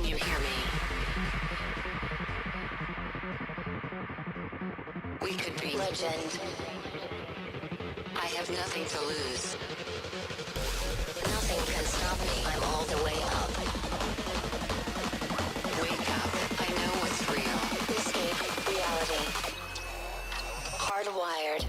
you hear me? We could be legend. I have nothing to lose. Nothing can stop me. I'm all the way up. Wake up. I know what's real. Escape reality. Hardwired.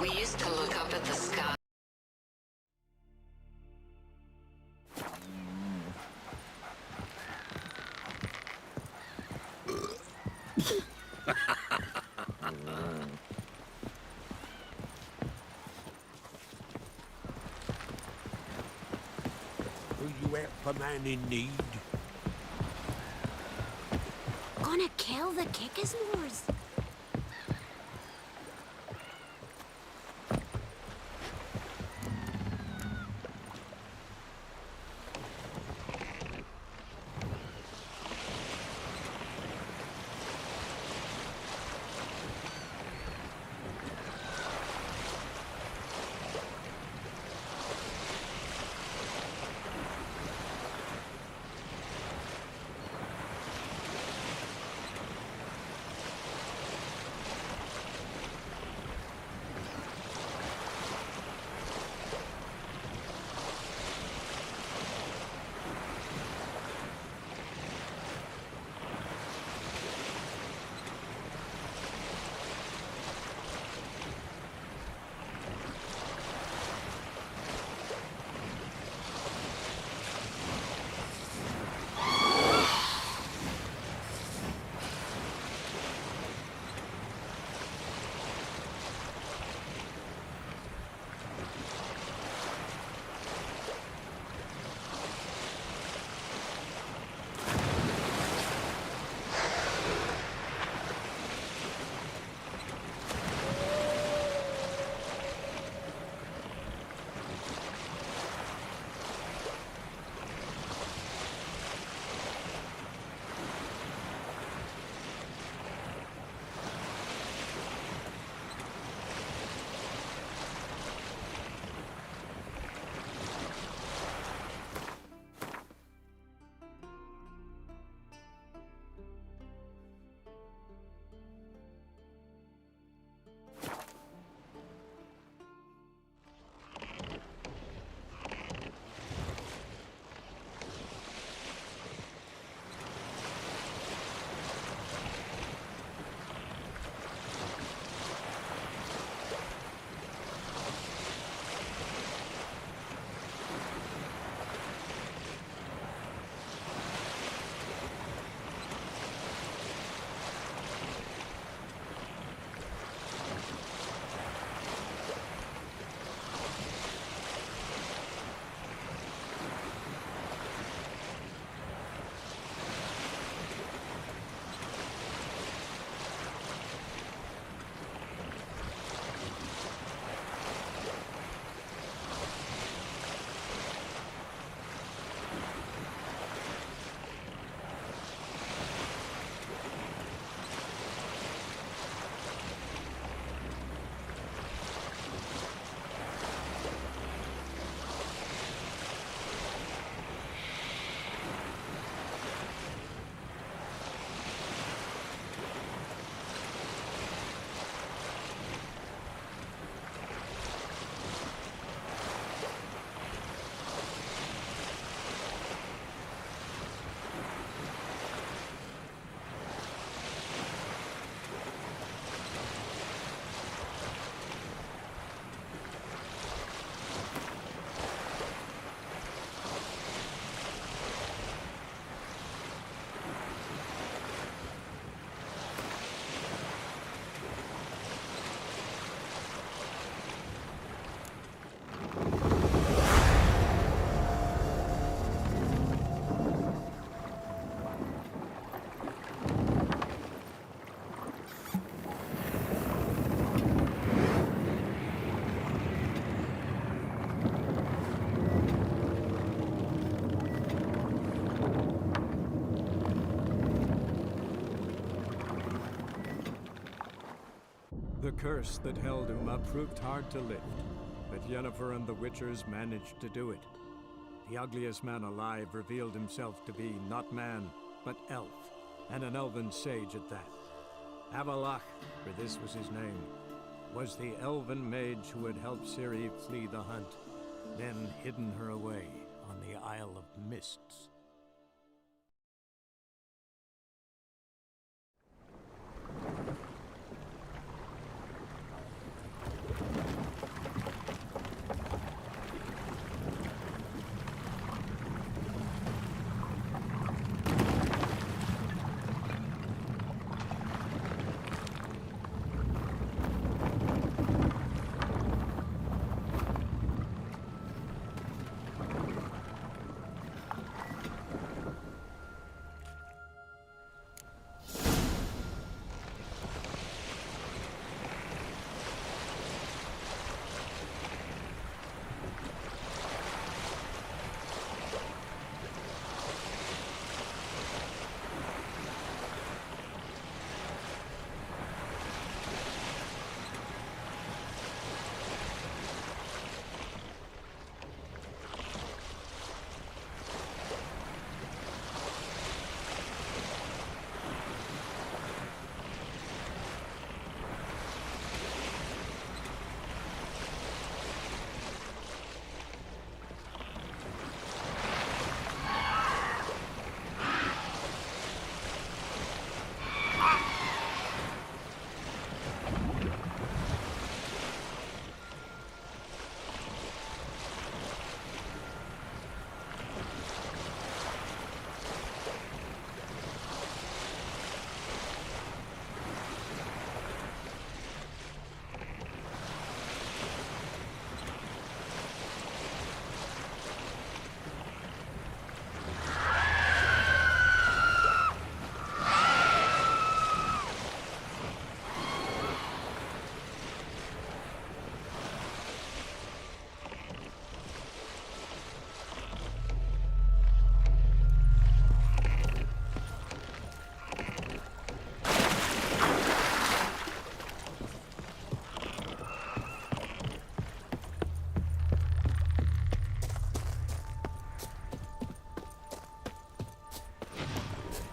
We used to look up at the sky. Will you help a man in need? Gonna kill the Kickasmores. The curse that held Uma proved hard to lift, but Yennefer and the Witchers managed to do it. The ugliest man alive revealed himself to be not man, but elf, and an elven sage at that. Avalach, for this was his name, was the elven mage who had helped Ciri flee the hunt, then hidden her away on the Isle of Mists.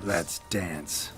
Let's dance.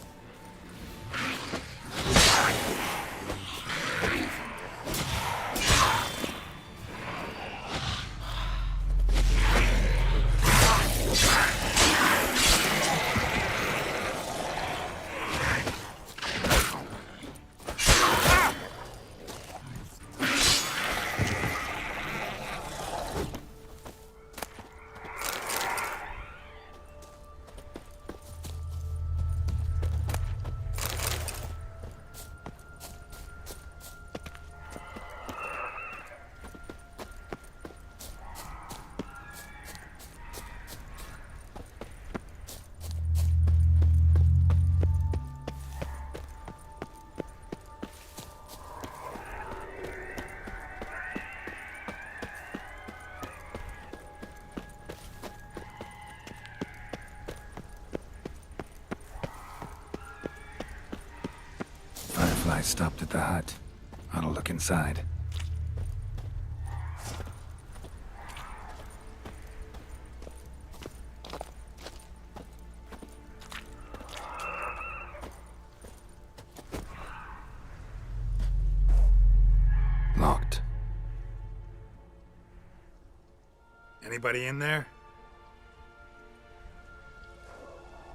I stopped at the hut. I'll look inside. Locked. Anybody in there?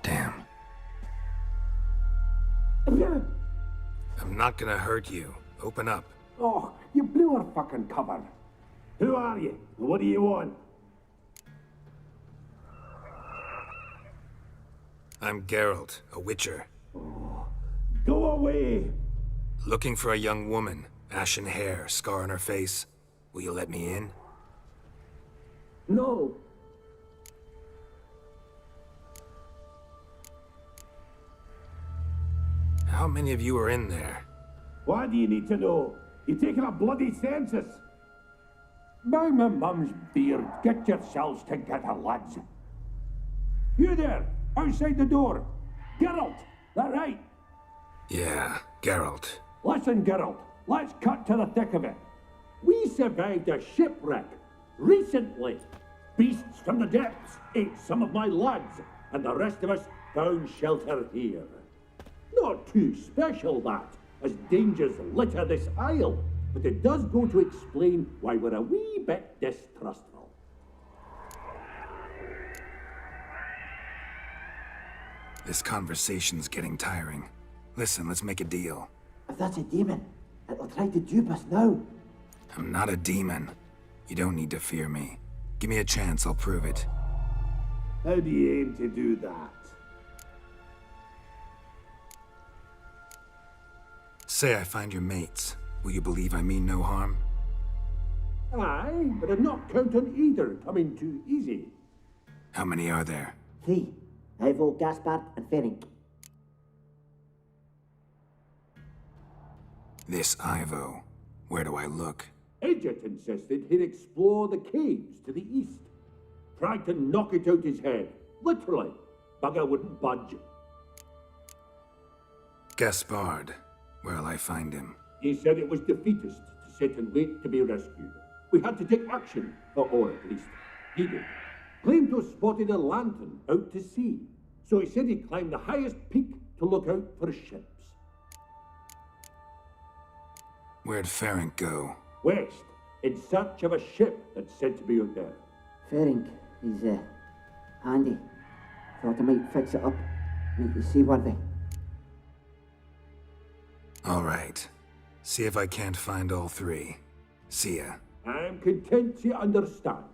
Damn. I'm not gonna hurt you. Open up. Oh, you blew our fucking cover. Who are you? What do you want? I'm Geralt, a witcher. Go away! Looking for a young woman. Ashen hair, scar on her face. Will you let me in? No. How many of you are in there? Why do you need to know? You taking a bloody census? By my mum's beard, get yourselves together, lads. You there, outside the door. Geralt, that right? Yeah, Geralt. Listen, Geralt. let's cut to the thick of it. We survived a shipwreck recently. Beasts from the depths ate some of my lads, and the rest of us found shelter here. Not too special, that, as dangers litter this isle, but it does go to explain why we're a wee bit distrustful. This conversation's getting tiring. Listen, let's make a deal. If that's a demon, it'll try to dupe us now. I'm not a demon. You don't need to fear me. Give me a chance, I'll prove it. How do you aim to do that? Say I find your mates. Will you believe I mean no harm? Aye, but I'd not count on either coming too easy. How many are there? 3. Ivo, Gaspard, and Ferenc. This Ivo. Where do I look? Edget insisted he'd explore the caves to the east. Tried to knock it out his head. Literally. Bugger wouldn't budge. Gaspard. Where'll I find him? He said it was defeatist to sit and wait to be rescued. We had to take action, or at least he did. Claimed to have spotted a lantern out to sea. So he said he'd climb the highest peak to look out for ships. Where'd Ferenc go? West, in search of a ship that's said to be out there. Ferenc, he's handy. Thought I might fix it up, make you seaworthy. All right. See if I can't find all 3. See ya. I'm content to understand.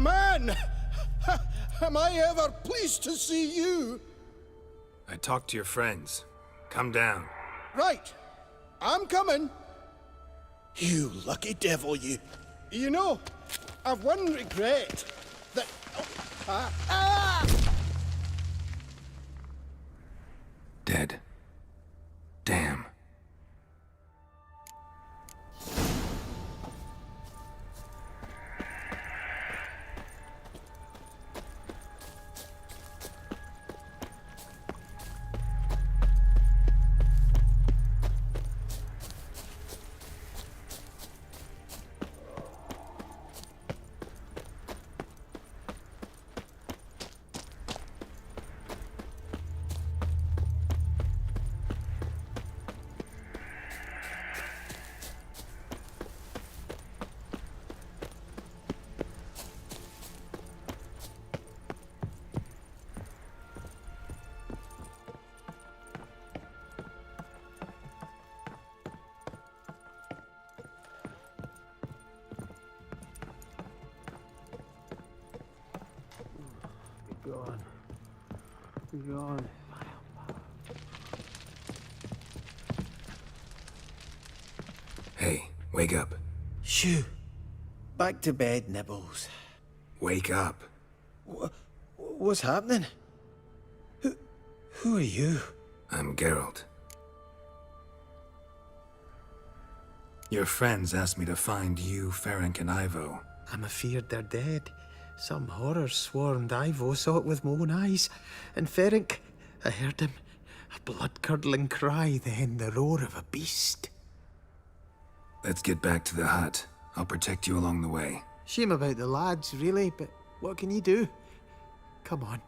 Man! Am I ever pleased to see you? I talked to your friends. Come down. Right. I'm coming. You lucky devil, you. You know, I've one regret. That... on. Go on. Hey, wake up. Shoo. Back to bed, Nibbles. Wake up. What's happening? Who are you? I'm Geralt. Your friends asked me to find you, Ferenc, and Ivo. I'm afeard they're dead. Some horror swarmed Ivo, saw it with my own eyes. And Ferenc, I heard him. A blood-curdling cry, then the roar of a beast. Let's get back to the hut. I'll protect you along the way. Shame about the lads, really, but what can you do? Come on.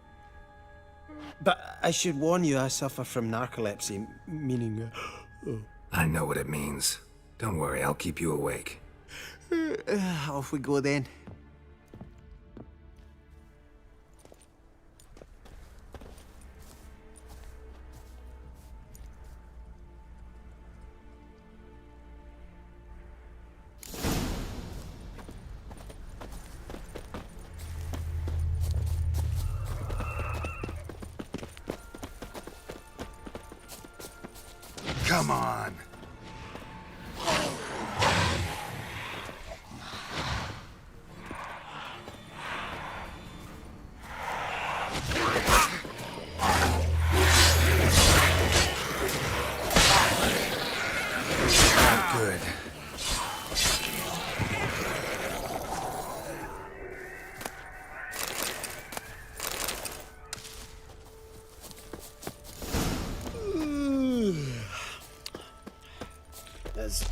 But I should warn you, I suffer from narcolepsy, meaning... I know what it means. Don't worry, I'll keep you awake. Off we go then. Come on! Good.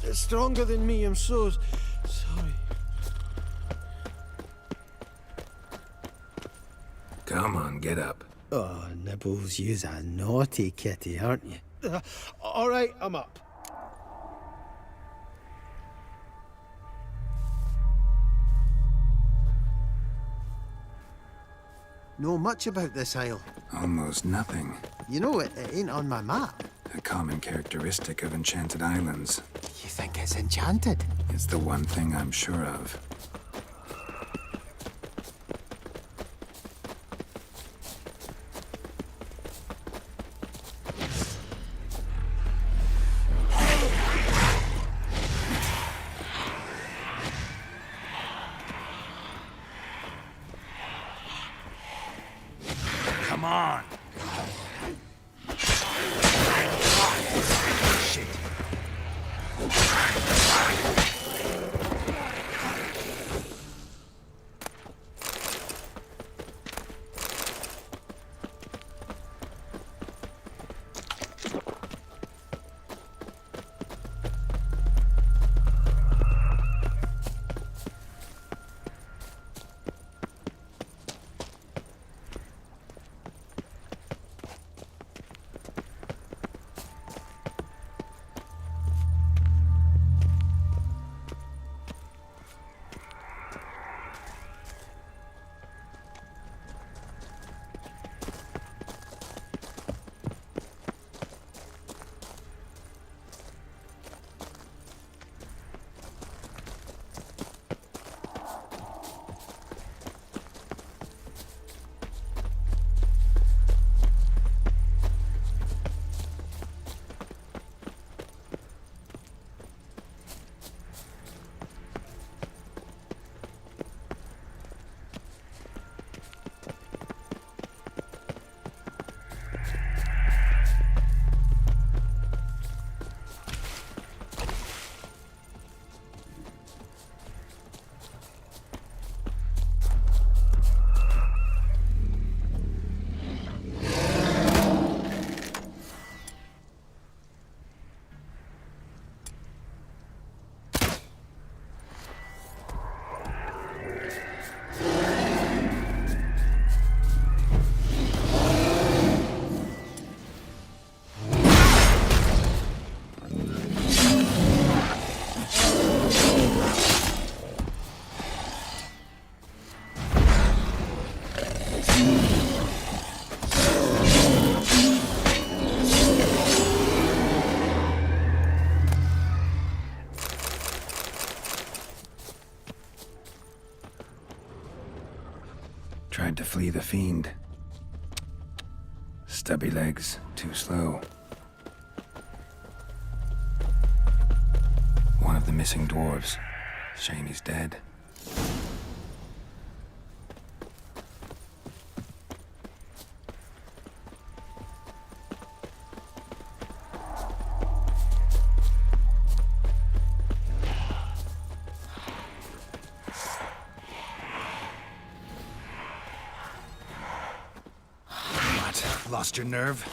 It's stronger than me, I'm so sorry. Come on, get up. Oh, Nibbles, you's a naughty kitty, aren't you? All right, I'm up. Know much about this isle? Almost nothing. You know, it ain't on my map. A common characteristic of enchanted islands. You think it's enchanted? It's the one thing I'm sure of. Come on! Shit. Tried to flee the fiend. Stubby legs, too slow. One of the missing dwarves. Shame he's dead. What? Lost your nerve?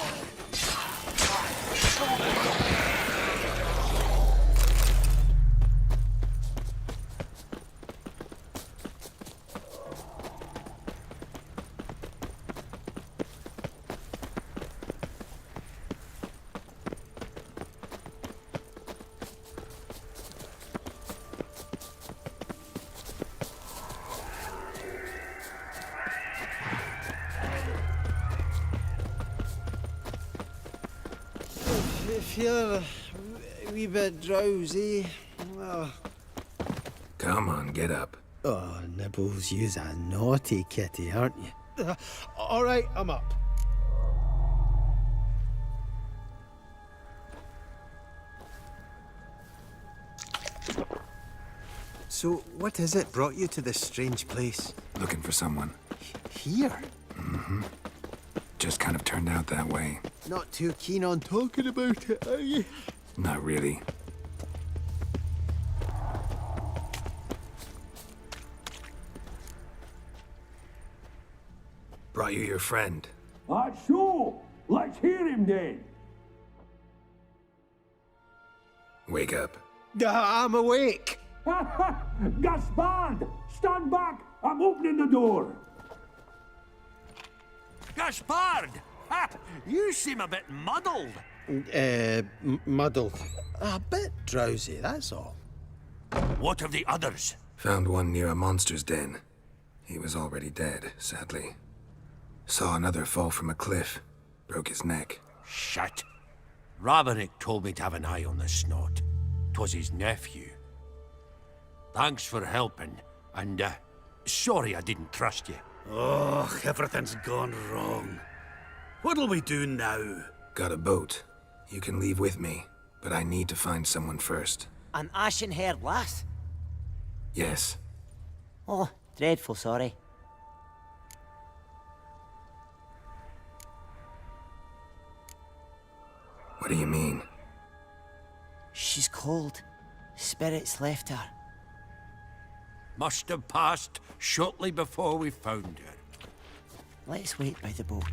If you're a wee bit drowsy, well... Come on, get up. Oh, Nibbles, you's a naughty kitty, aren't you? All right, I'm up. So, what is it brought you to this strange place? Looking for someone. Here? Mm-hmm. Just kind of turned out that way. Not too keen on talking about it, are you? Not really. Brought you your friend. So, let's hear him then. Wake up. I'm awake. Gaspard! Stand back! I'm opening the door! Gaspard! Ha! You seem a bit muddled. Muddled. A bit drowsy, that's all. What of the others? Found one near a monster's den. He was already dead, sadly. Saw another fall from a cliff. Broke his neck. Shit. Raverick told me to have an eye on the snot. 'Twas his nephew. Thanks for helping, and, sorry I didn't trust you. Oh, everything's gone wrong. What'll we do now? Got a boat. You can leave with me, but I need to find someone first. An ashen-haired lass? Yes. Oh, dreadful sorry. What do you mean? She's cold. Spirits left her. Must have passed shortly before we found her. Let's wait by the boat.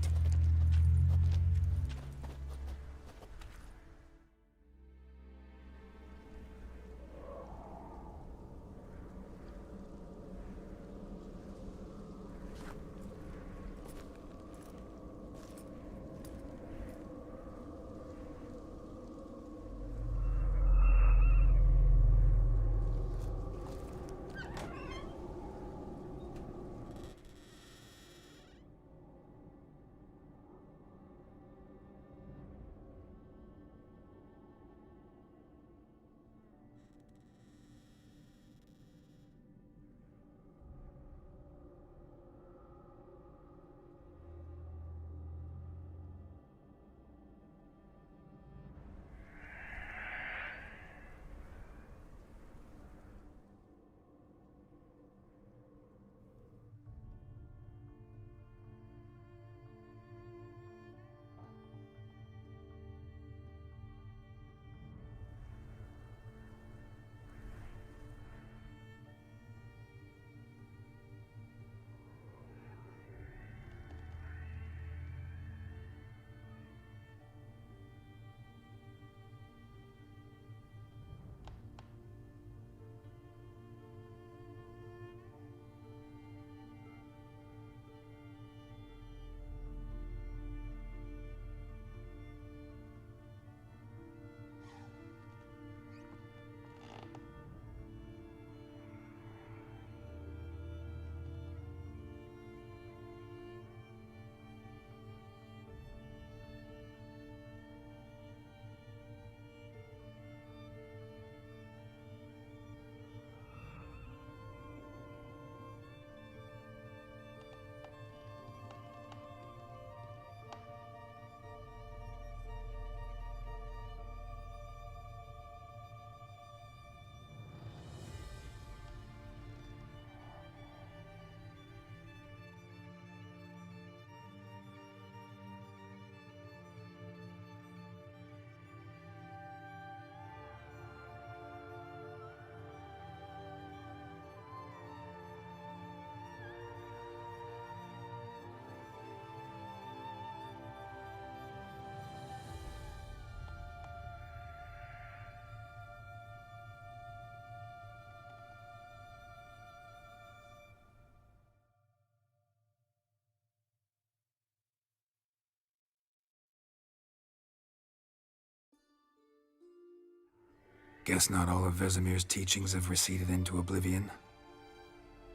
Guess not all of Vesemir's teachings have receded into oblivion.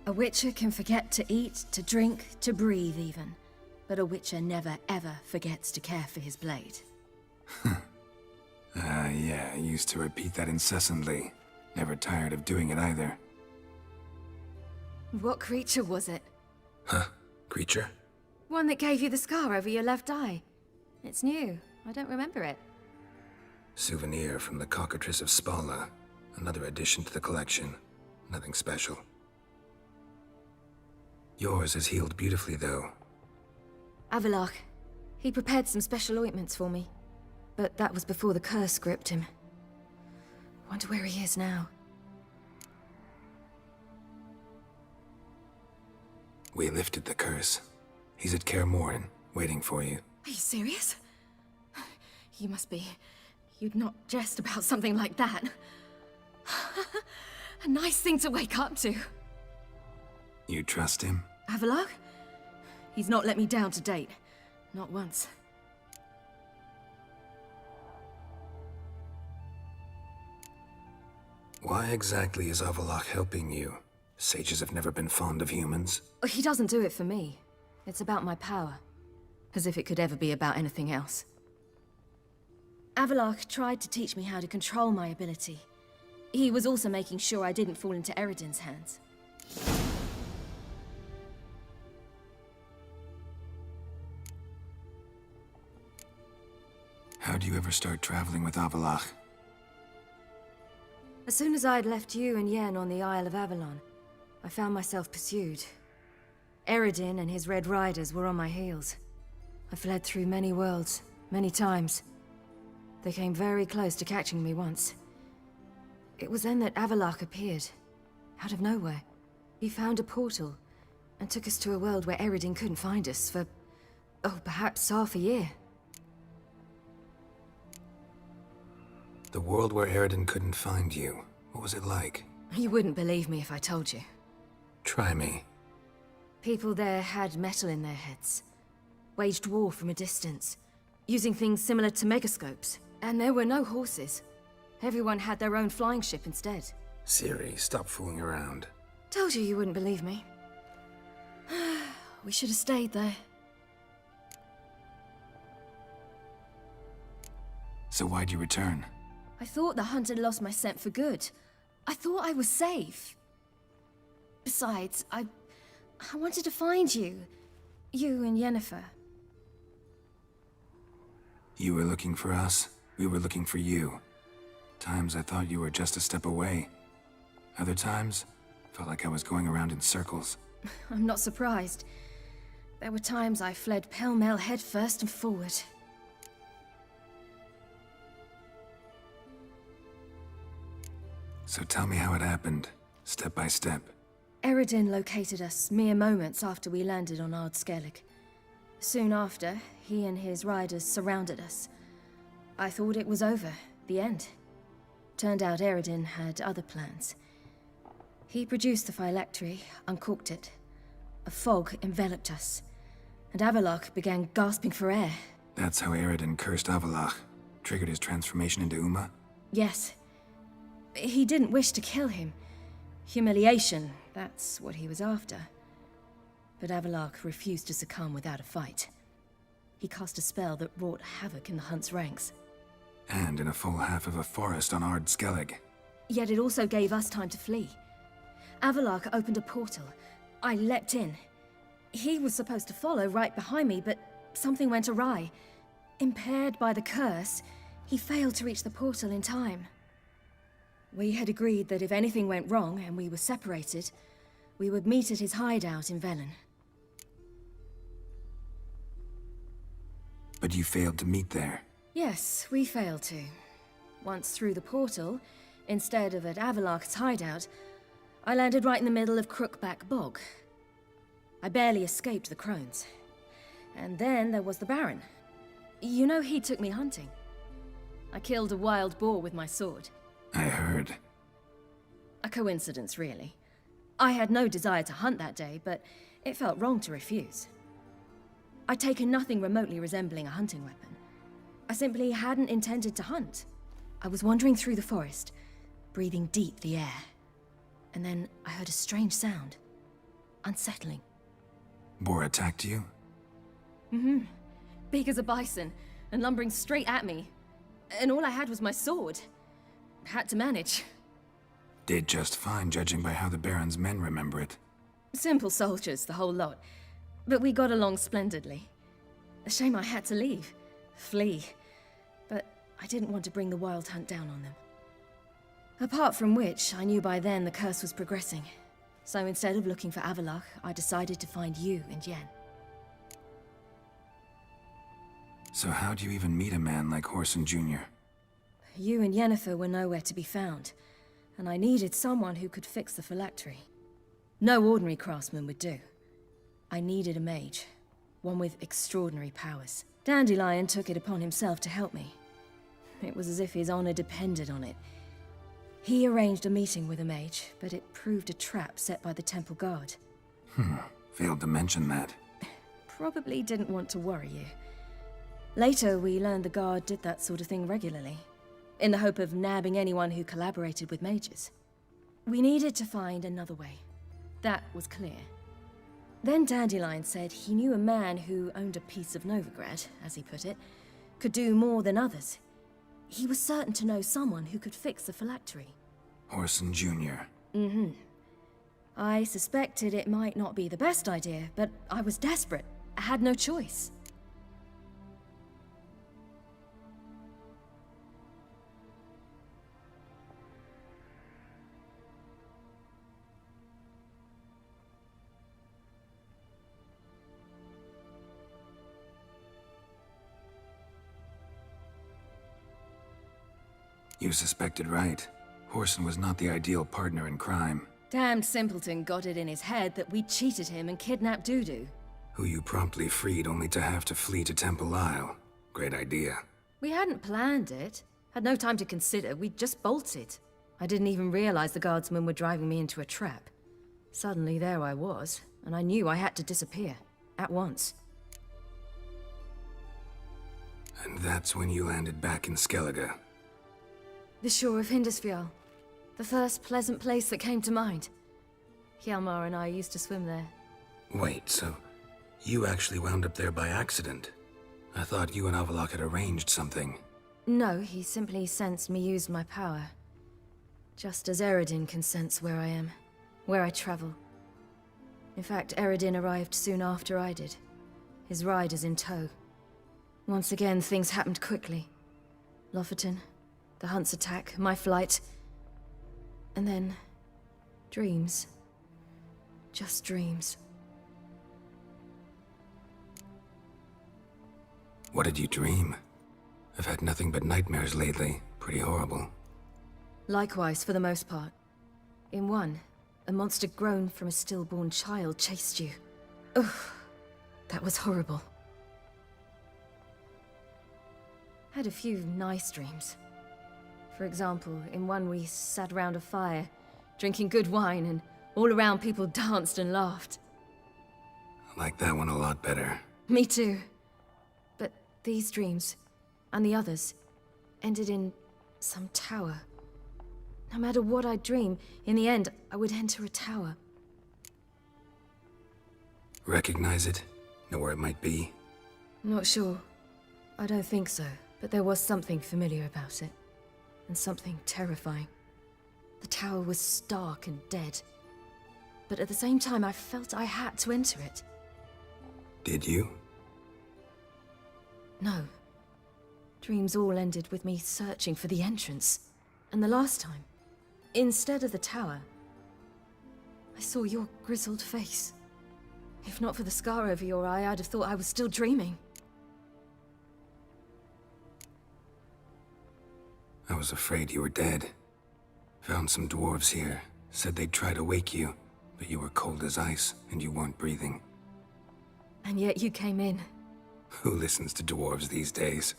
A witcher can forget to eat, to drink, to breathe even. But a witcher never ever forgets to care for his blade. Yeah, I used to repeat that incessantly. Never tired of doing it either. What creature was it? Huh? Creature? One that gave you the scar over your left eye. It's new. I don't remember it. Souvenir from the cockatrice of Spala. Another addition to the collection. Nothing special. Yours has healed beautifully, though. Avallac'h. He prepared some special ointments for me. But that was before the curse gripped him. Wonder where he is now. We lifted the curse. He's at Kaer Morhen, waiting for you. Are you serious? You must be. You'd not jest about something like that. A nice thing to wake up to. You trust him? Avallac'h? He's not let me down to date. Not once. Why exactly is Avallac'h helping you? Sages have never been fond of humans. He doesn't do it for me. It's about my power. As if it could ever be about anything else. Avallac'h tried to teach me how to control my ability. He was also making sure I didn't fall into Eredin's hands. How'd you ever start traveling with Avallac'h? As soon as I'd left you and Yen on the Isle of Avalon, I found myself pursued. Eredin and his Red Riders were on my heels. I fled through many worlds, many times. They came very close to catching me once. It was then that Avallac'h appeared, out of nowhere. He found a portal, and took us to a world where Eredin couldn't find us for, perhaps half a year. The world where Eredin couldn't find you. What was it like? You wouldn't believe me if I told you. Try me. People there had metal in their heads. Waged war from a distance, using things similar to megascopes. And there were no horses. Everyone had their own flying ship instead. Ciri, stop fooling around. Told you wouldn't believe me. We should have stayed there. So why'd you return? I thought the hunt had lost my scent for good. I thought I was safe. Besides, I wanted to find you. You and Yennefer. You were looking for us. We were looking for you. Times I thought you were just a step away. Other times, felt like I was going around in circles. I'm not surprised. There were times I fled pell-mell headfirst and forward. So tell me how it happened, step by step. Eredin located us mere moments after we landed on Ard Skellig. Soon after, he and his riders surrounded us. I thought it was over, the end. Turned out Eredin had other plans. He produced the phylactery, uncorked it. A fog enveloped us, and Avallac'h began gasping for air. That's how Eredin cursed Avallac'h, triggered his transformation into Uma? Yes. He didn't wish to kill him. Humiliation, that's what he was after. But Avallac'h refused to succumb without a fight. He cast a spell that wrought havoc in the hunt's ranks. And in a full half of a forest on Ard Skellig. Yet it also gave us time to flee. Avallac'h opened a portal. I leapt in. He was supposed to follow right behind me, but something went awry. Impaired by the curse, he failed to reach the portal in time. We had agreed that if anything went wrong and we were separated, we would meet at his hideout in Velen. But you failed to meet there. Yes, we failed to. Once through the portal, instead of at Avallac'h's hideout, I landed right in the middle of Crookback Bog. I barely escaped the crones. And then there was the Baron. You know, he took me hunting. I killed a wild boar with my sword. I heard. A coincidence, really. I had no desire to hunt that day, but it felt wrong to refuse. I'd taken nothing remotely resembling a hunting weapon. I simply hadn't intended to hunt. I was wandering through the forest, breathing deep the air. And then I heard a strange sound. Unsettling. Boar attacked you? Mm-hmm. Big as a bison, and lumbering straight at me. And all I had was my sword. Had to manage. Did just fine, judging by how the Baron's men remember it. Simple soldiers, the whole lot. But we got along splendidly. A shame I had to leave. Flee. But I didn't want to bring the Wild Hunt down on them. Apart from which, I knew by then the curse was progressing. So instead of looking for Avallac'h, I decided to find you and Yen. So how'd you even meet a man like Whoreson Jr.? You and Yennefer were nowhere to be found, and I needed someone who could fix the phylactery. No ordinary craftsman would do. I needed a mage, one with extraordinary powers. Dandelion took it upon himself to help me. It was as if his honor depended on it. He arranged a meeting with a mage, but it proved a trap set by the temple guard. Failed to mention that. Probably didn't want to worry you. Later, we learned the guard did that sort of thing regularly, in the hope of nabbing anyone who collaborated with mages. We needed to find another way. That was clear. Then Dandelion said he knew a man who owned a piece of Novigrad, as he put it, could do more than others. He was certain to know someone who could fix the phylactery. Whoreson Jr. Mm-hmm. I suspected it might not be the best idea, but I was desperate. I had no choice. You suspected right. Whoreson was not the ideal partner in crime. Damned simpleton got it in his head that we'd cheated him and kidnapped Dudu. Who you promptly freed only to have to flee to Temple Isle. Great idea. We hadn't planned it. Had no time to consider, we'd just bolted. I didn't even realize the guardsmen were driving me into a trap. Suddenly there I was, and I knew I had to disappear. At once. And that's when you landed back in Skellige. The shore of Hindisfjall. The first pleasant place that came to mind. Hjalmar and I used to swim there. Wait, so you actually wound up there by accident? I thought you and Avallac'h had arranged something. No, he simply sensed me use my power. Just as Eredin can sense where I am, where I travel. In fact, Eredin arrived soon after I did. His riders in tow. Once again, things happened quickly. Lofoten, the Hunt's attack, my flight. And then, dreams. Just dreams. What did you dream? I've had nothing but nightmares lately. Pretty horrible. Likewise, for the most part. In one, a monster grown from a stillborn child chased you. Ugh, that was horrible. Had a few nice dreams. For example, in one we sat around a fire, drinking good wine, and all around people danced and laughed. I like that one a lot better. Me too. But these dreams, and the others, ended in some tower. No matter what I dream, in the end, I would enter a tower. Recognize it? Know where it might be? Not sure. I don't think so, but there was something familiar about it. And something terrifying. The tower was stark and dead. But at the same time, I felt I had to enter it. Did you? No. Dreams all ended with me searching for the entrance. And the last time, instead of the tower, I saw your grizzled face. If not for the scar over your eye, I'd have thought I was still dreaming. I was afraid you were dead. Found some dwarves here. Said they'd try to wake you, but you were cold as ice, and you weren't breathing. And yet you came in. Who listens to dwarves these days?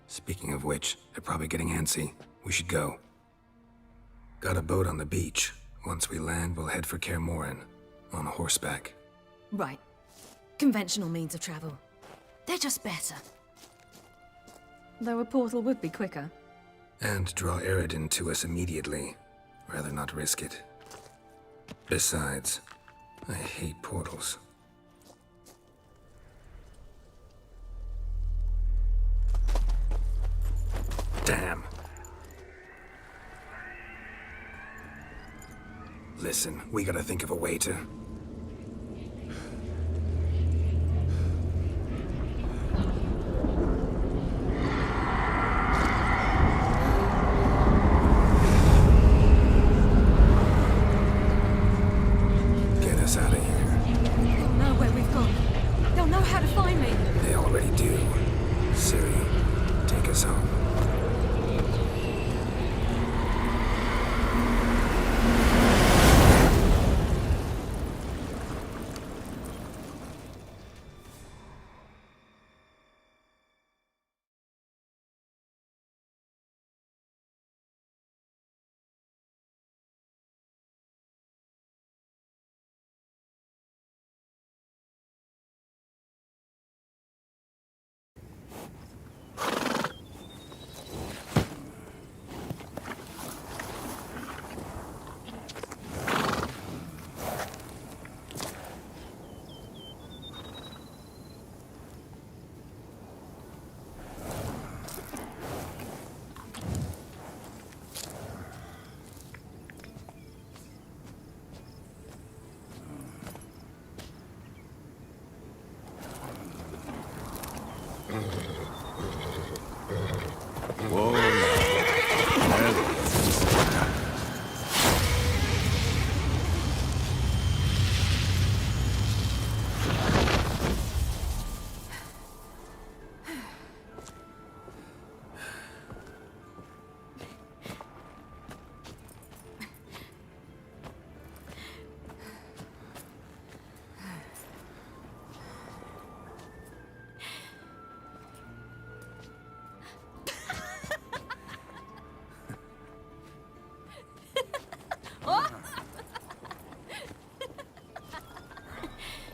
Speaking of which, they're probably getting antsy. We should go. Got a boat on the beach. Once we land, we'll head for Kaer Morhen, on horseback. Right. Conventional means of travel. They're just better. Though a portal would be quicker. And draw Eredin to us immediately. Rather not risk it. Besides, I hate portals. Damn. Listen, we gotta think of a way to... Get us out of here. They'll know where we've gone. They'll know how to find me. They already do. Siri, take us home. Whoa, now.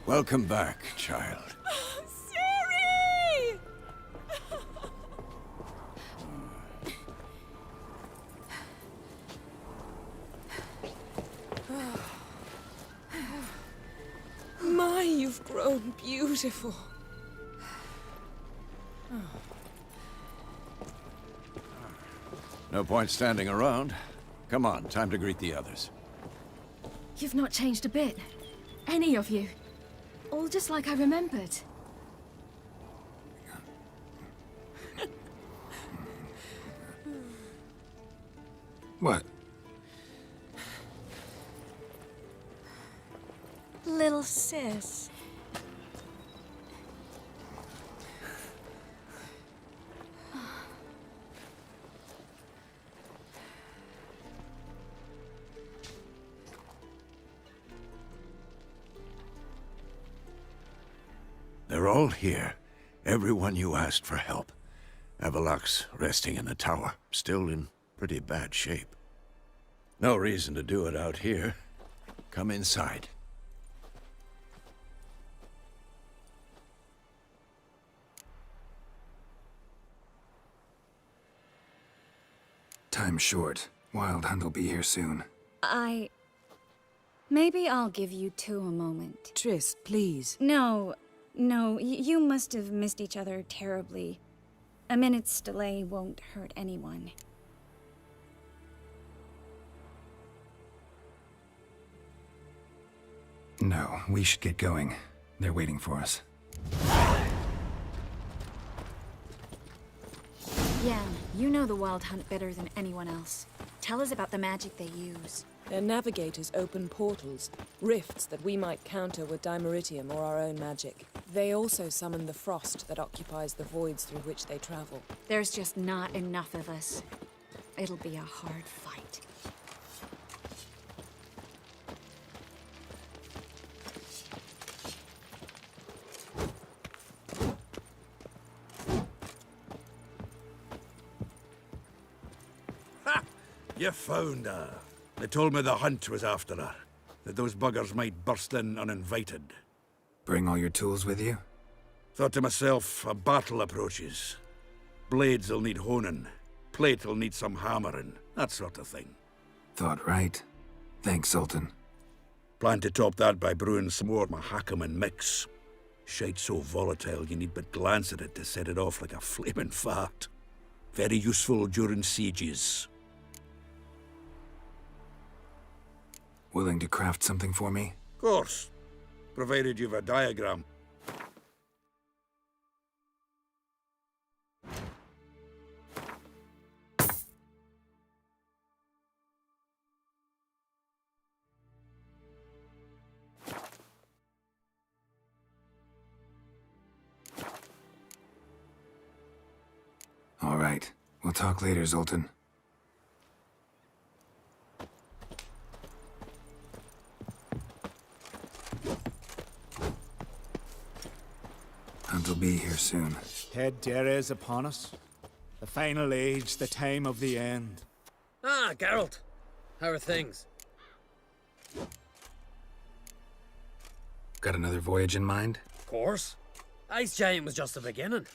Welcome back, child. Siri! My, you've grown beautiful. No point standing around. Come on, time to greet the others. You've not changed a bit. Any of you. All just like I remembered. What? Little sis. They're all here. Everyone you asked for help. Avalok's resting in the tower, still in pretty bad shape. No reason to do it out here. Come inside. Time's short. Wild Hunt will be here soon. Maybe I'll give you two a moment. Triss, please. No, you must have missed each other terribly. A minute's delay won't hurt anyone. No, we should get going. They're waiting for us. Yan, you know the Wild Hunt better than anyone else. Tell us about the magic they use. Their navigators open portals, rifts that we might counter with dimeritium or our own magic. They also summon the frost that occupies the voids through which they travel. There's just not enough of us. It'll be a hard fight. Ha! You found her. They told me the hunt was after her. That those buggers might burst in uninvited. Bring all your tools with you? Thought to myself, a battle approaches. Blades will need honing. Plate'll need some hammering. That sort of thing. Thought right. Thanks, Sultan. Plan to top that by brewing some more Mahakaman mix. Shite so volatile you need but glance at it to set it off like a flaming fart. Very useful during sieges. Willing to craft something for me? Course. Provided you've a diagram. All right. We'll talk later, Zoltan. Hunt'll be here soon. Head Dere upon us. The final age, the time of the end. Ah, Geralt. How are things? Got another voyage in mind? Of course. Ice Giant was just the beginning.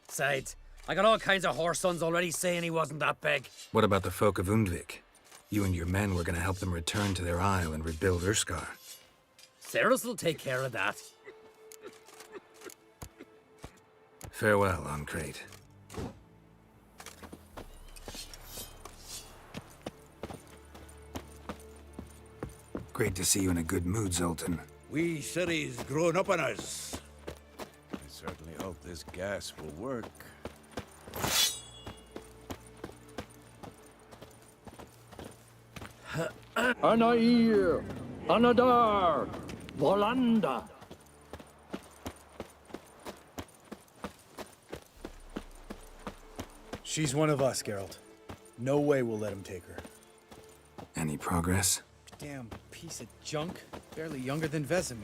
Besides, I got all kinds of horse sons already saying he wasn't that big. What about the folk of Undvik? You and your men were gonna help them return to their isle and rebuild Urskar. Cerys will take care of that. Farewell, Ancrate. Great to see you in a good mood, Zoltan. We cities grown up on us. I certainly hope this gas will work. Anair, Anadar, Volanda. She's one of us, Geralt. No way we'll let him take her. Any progress? Damn piece of junk. Barely younger than Vesemir.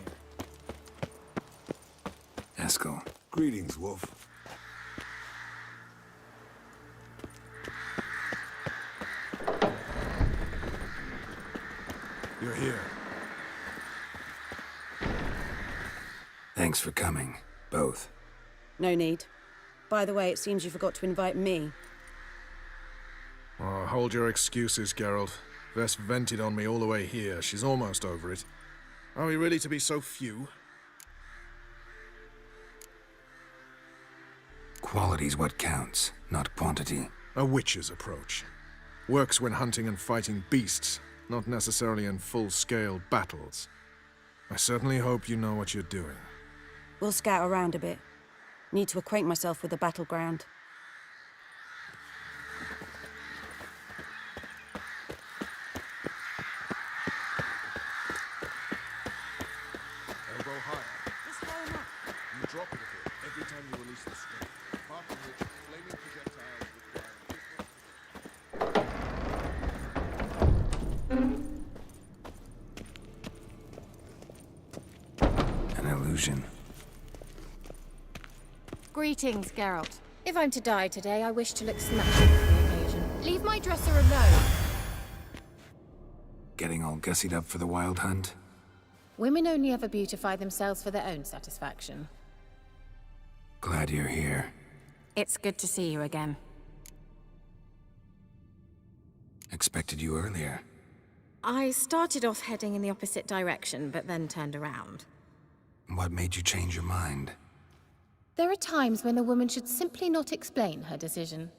Eskel. Greetings, Wolf. You're here. Thanks for coming, both. No need. By the way, it seems you forgot to invite me. Oh, hold your excuses, Geralt. Vess vented on me all the way here. She's almost over it. Are we really to be so few? Quality's what counts, not quantity. A witch's approach. Works when hunting and fighting beasts, not necessarily in full-scale battles. I certainly hope you know what you're doing. We'll scout around a bit. Need to acquaint myself with the battleground. Elbow higher. Just low enough. You drop it a bit every time you release the string. Apart from which, flaming projectiles An illusion. Greetings, Geralt. If I'm to die today, I wish to look snatchy for the occasion. Leave my dresser alone. Getting all gussied up for the wild hunt? Women only ever beautify themselves for their own satisfaction. Glad you're here. It's good to see you again. Expected you earlier. I started off heading in the opposite direction, but then turned around. What made you change your mind? There are times when a woman should simply not explain her decision.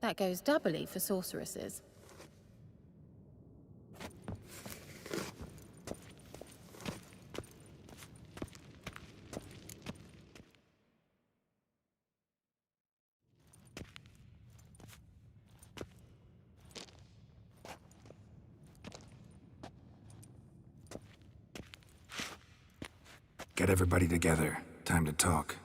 That goes doubly for sorceresses. Get everybody together. Time to talk.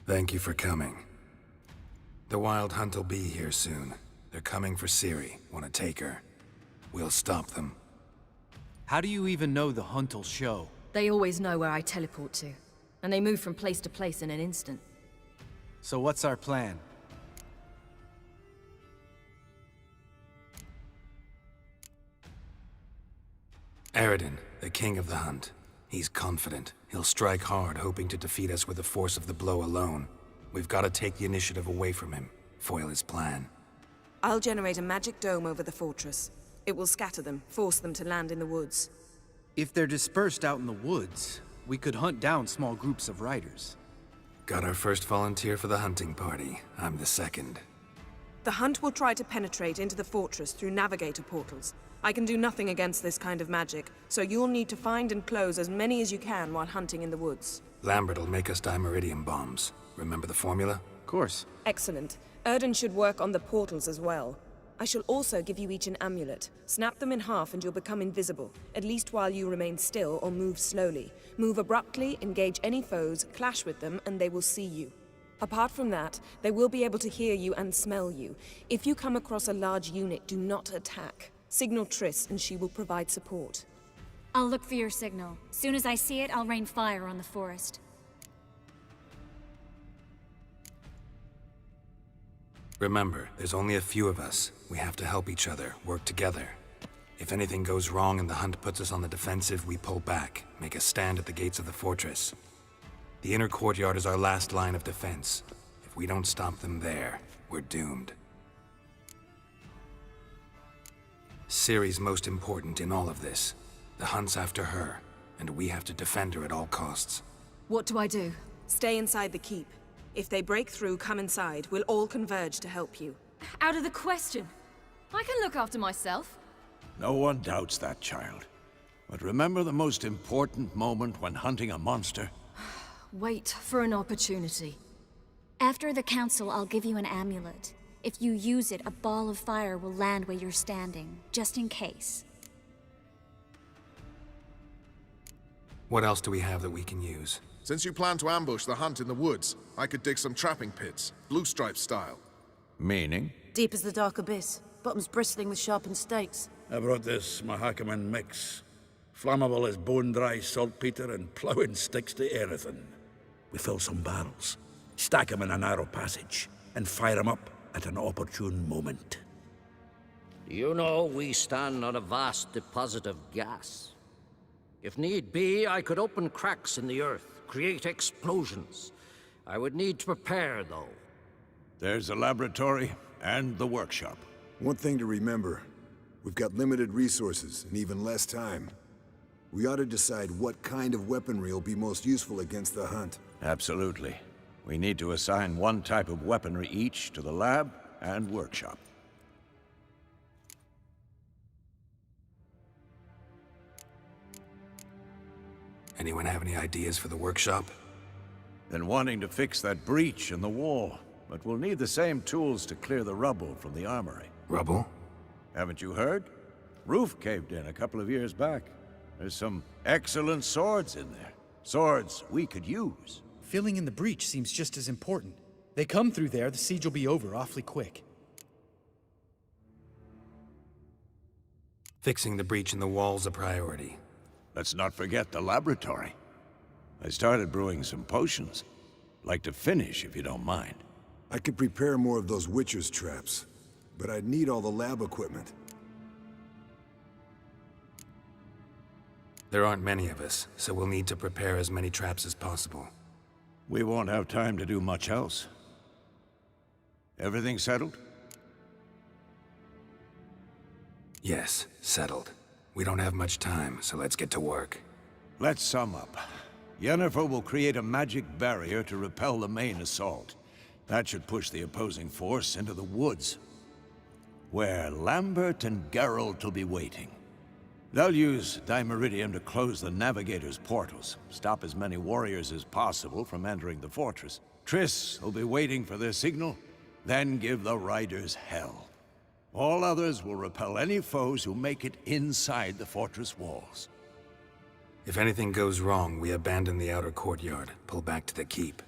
Thank you for coming. The Wild Hunt will be here soon. They're coming for Ciri. Want to take her. We'll stop them. How do you even know the hunt'll show? They always know where I teleport to, and they move from place to place in an instant. So what's our plan? Eredin, the king of the hunt. He's confident. He'll strike hard, hoping to defeat us with the force of the blow alone. We've got to take the initiative away from him, foil his plan. I'll generate a magic dome over the fortress. It will scatter them, force them to land in the woods. If they're dispersed out in the woods, we could hunt down small groups of riders. Got our first volunteer for the hunting party. I'm the second. The hunt will try to penetrate into the fortress through navigator portals. I can do nothing against this kind of magic, so you'll need to find and close as many as you can while hunting in the woods. Lambert'll make us dimeridium bombs. Remember the formula? Of course. Excellent. Erden should work on the portals as well. I shall also give you each an amulet. Snap them in half and you'll become invisible, at least while you remain still or move slowly. Move abruptly, engage any foes, clash with them, and they will see you. Apart from that, they will be able to hear you and smell you. If you come across a large unit, do not attack. Signal Triss and she will provide support. I'll look for your signal. Soon as I see it, I'll rain fire on the forest. Remember, there's only a few of us. We have to help each other, work together. If anything goes wrong and the hunt puts us on the defensive, we pull back, make a stand at the gates of the fortress. The inner courtyard is our last line of defense. If we don't stop them there, we're doomed. Ciri's most important in all of this. The hunt's after her, and we have to defend her at all costs. What do I do? Stay inside the keep. If they break through, come inside. We'll all converge to help you. Out of the question. I can look after myself. No one doubts that, child. But remember the most important moment when hunting a monster? Wait for an opportunity. After the council, I'll give you an amulet. If you use it, a ball of fire will land where you're standing, just in case. What else do we have that we can use? Since you plan to ambush the hunt in the woods, I could dig some trapping pits, blue stripe style. Meaning? Deep as the dark abyss, bottoms bristling with sharpened stakes. I brought this Mahakaman mix. Flammable as bone-dry saltpeter and ploughing sticks to everything. We fill some barrels, stack them in a narrow passage, and fire them up at an opportune moment. You know, we stand on a vast deposit of gas. If need be, I could open cracks in the earth, create explosions. I would need to prepare, though. There's the laboratory and the workshop. One thing to remember, we've got limited resources and even less time. We ought to decide what kind of weaponry will be most useful against the hunt. Absolutely. We need to assign one type of weaponry each to the lab and workshop. Anyone have any ideas for the workshop? Been wanting to fix that breach in the wall, but we'll need the same tools to clear the rubble from the armory. Rubble? Haven't you heard? Roof caved in a couple of years back. There's some excellent swords in there. Swords we could use. Filling in the breach seems just as important. They come through there, the siege will be over awfully quick. Fixing the breach in the wall's a priority. Let's not forget the laboratory. I started brewing some potions. Like to finish, if you don't mind. I could prepare more of those Witcher's traps, but I'd need all the lab equipment. There aren't many of us, so we'll need to prepare as many traps as possible. We won't have time to do much else. Everything settled? Yes, settled. We don't have much time, so let's get to work. Let's sum up. Yennefer will create a magic barrier to repel the main assault. That should push the opposing force into the woods, where Lambert and Geralt will be waiting. They'll use dimeridium to close the navigator's portals, stop as many warriors as possible from entering the fortress. Triss will be waiting for their signal, then give the riders hell. All others will repel any foes who make it inside the fortress walls. If anything goes wrong, we abandon the outer courtyard, pull back to the keep.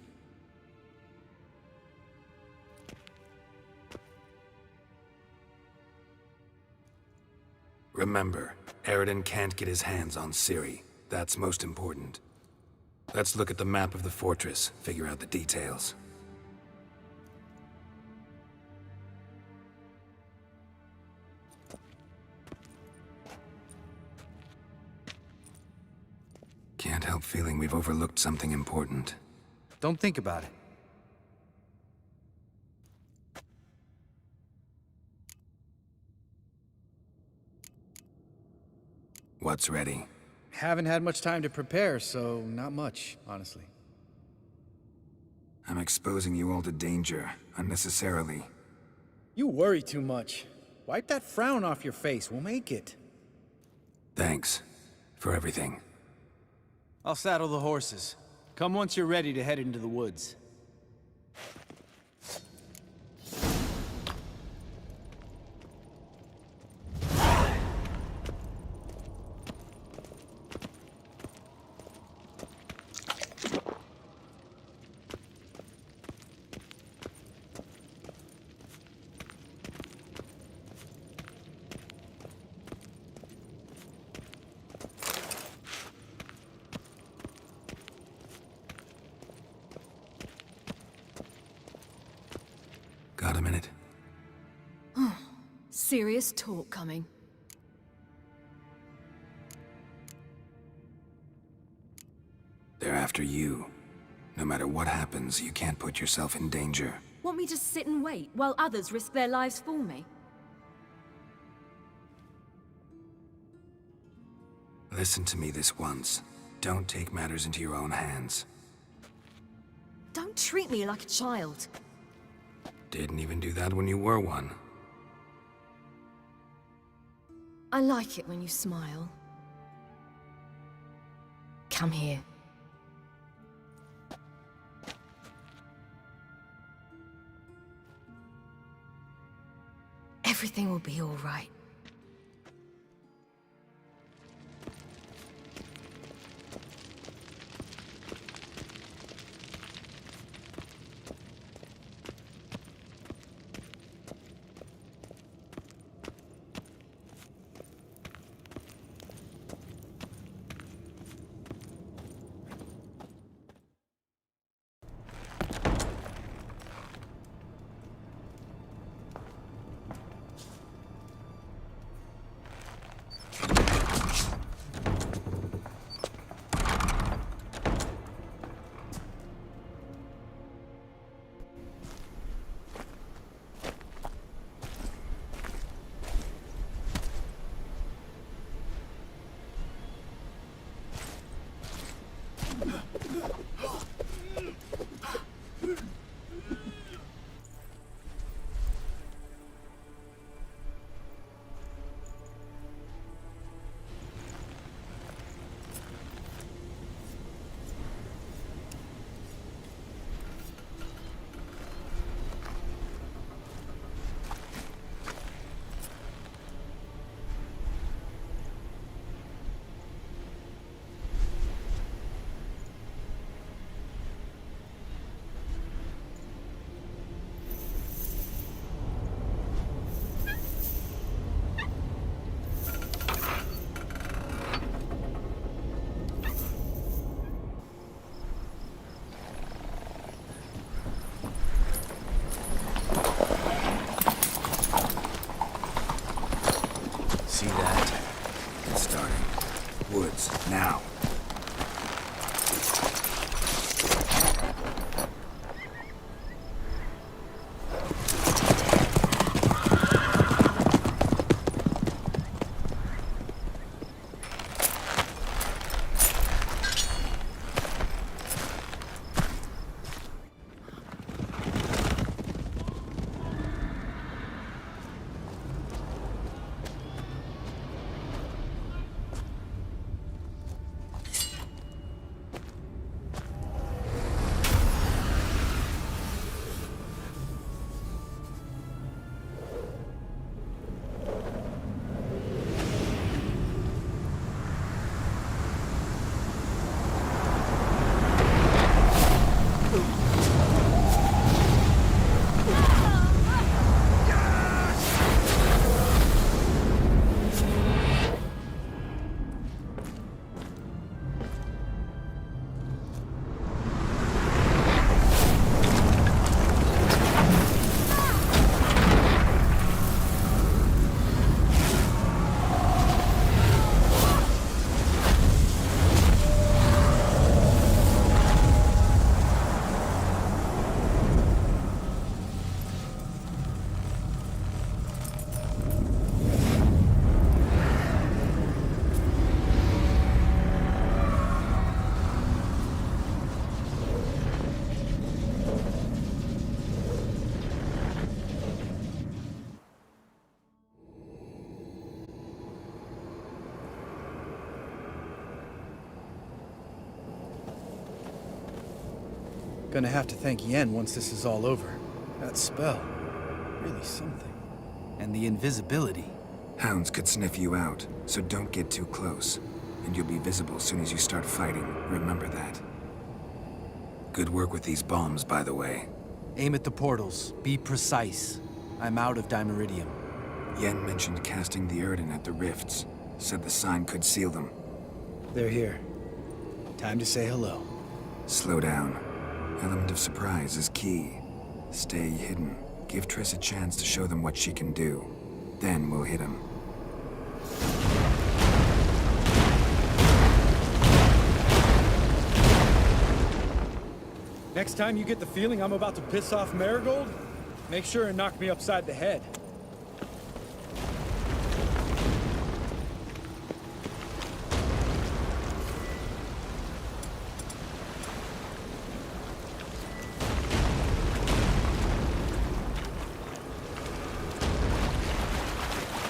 Remember, Eridan can't get his hands on Ciri. That's most important. Let's look at the map of the fortress, figure out the details. Can't help feeling we've overlooked something important. Don't think about it. What's ready? Haven't had much time to prepare, so not much, honestly. I'm exposing you all to danger, unnecessarily. You worry too much. Wipe that frown off your face, we'll make it. Thanks for everything. I'll saddle the horses. Come once you're ready to head into the woods. Got a minute? Serious talk coming. They're after you. No matter what happens, you can't put yourself in danger. Want me to sit and wait while others risk their lives for me? Listen to me this once. Don't take matters into your own hands. Don't treat me like a child. Didn't even do that when you were one. I like it when you smile. Come here. Everything will be all right. See that? It's starting. Woods, now. Gonna have to thank Yen once this is all over. That spell, really something. And the invisibility. Hounds could sniff you out, so don't get too close. And you'll be visible soon as you start fighting. Remember that. Good work with these bombs, by the way. Aim at the portals. Be precise. I'm out of Dimeridium. Yen mentioned casting the Erden at the rifts. Said the sign could seal them. They're here. Time to say hello. Slow down. Element of surprise is key. Stay hidden. Give Triss a chance to show them what she can do. Then we'll hit him. Next time you get the feeling I'm about to piss off Marigold, make sure and knock me upside the head.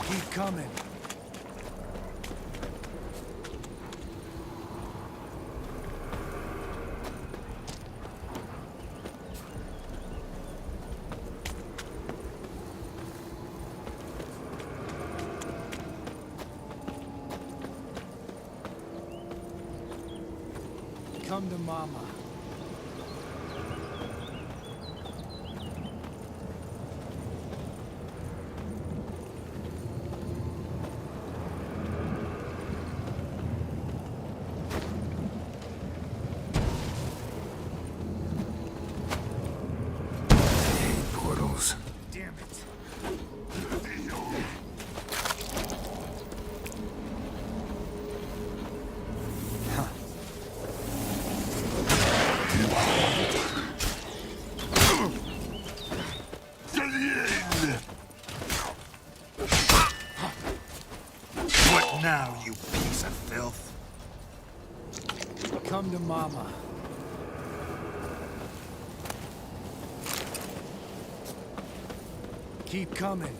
Keep coming. Come to Mama. Portals. Damn it. What now, you piece of filth? Come to Mama. Keep coming.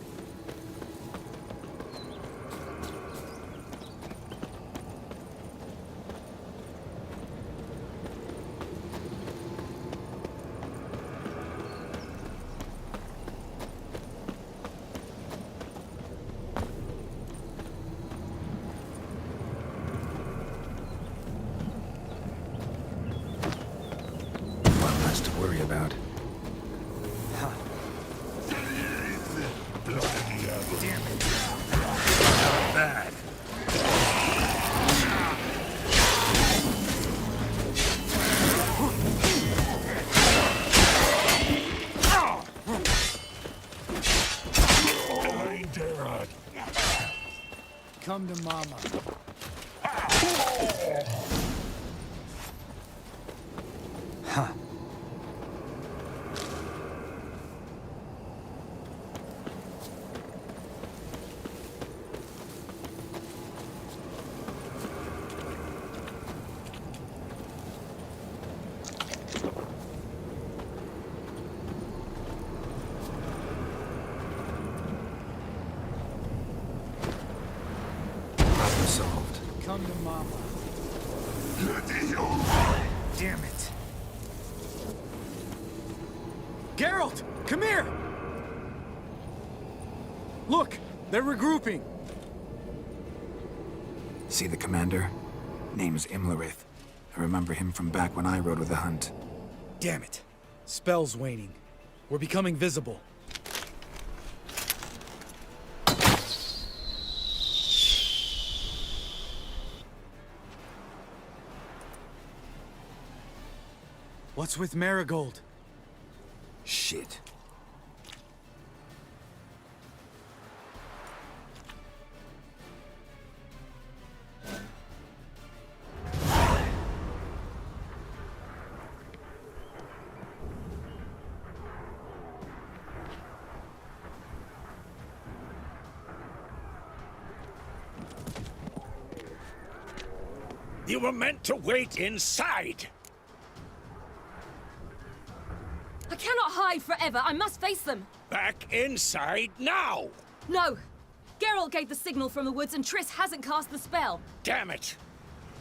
One less to worry about. Damn it. Not bad. Come to Mama. Huh. Problem solved. Come to Mama. Damn it. Geralt, come here! Look, they're regrouping. See the commander? Name's Imlerith. I remember him from back when I rode with the hunt. Damn it. Spell's waning. We're becoming visible. What's with Marigold? Shit. You were meant to wait inside! I cannot hide forever. I must face them. Back inside now! No! Geralt gave the signal from the woods and Triss hasn't cast the spell. Damn it!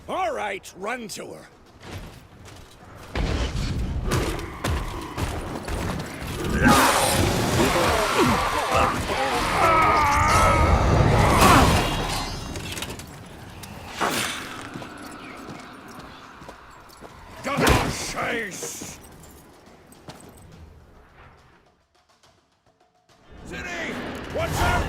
All right, run to her. Chase! City! Watch out!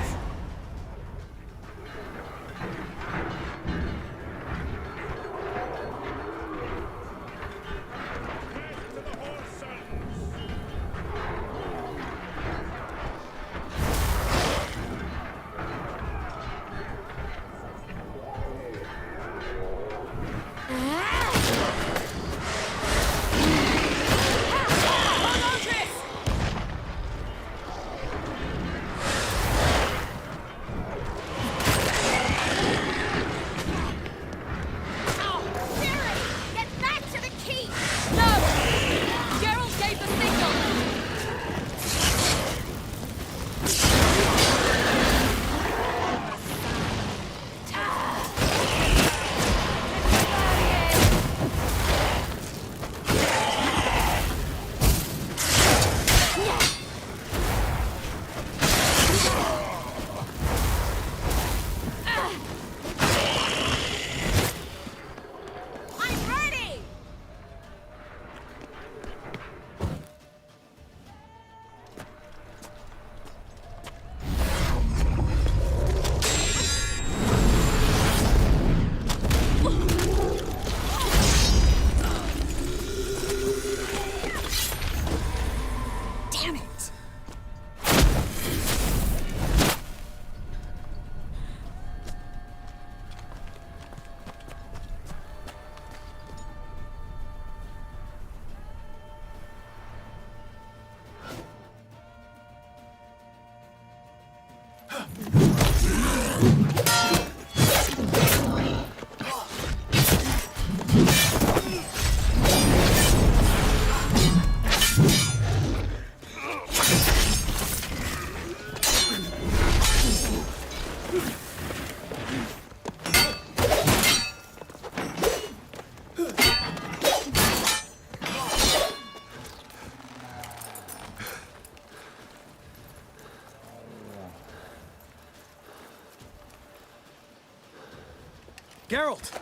Geralt!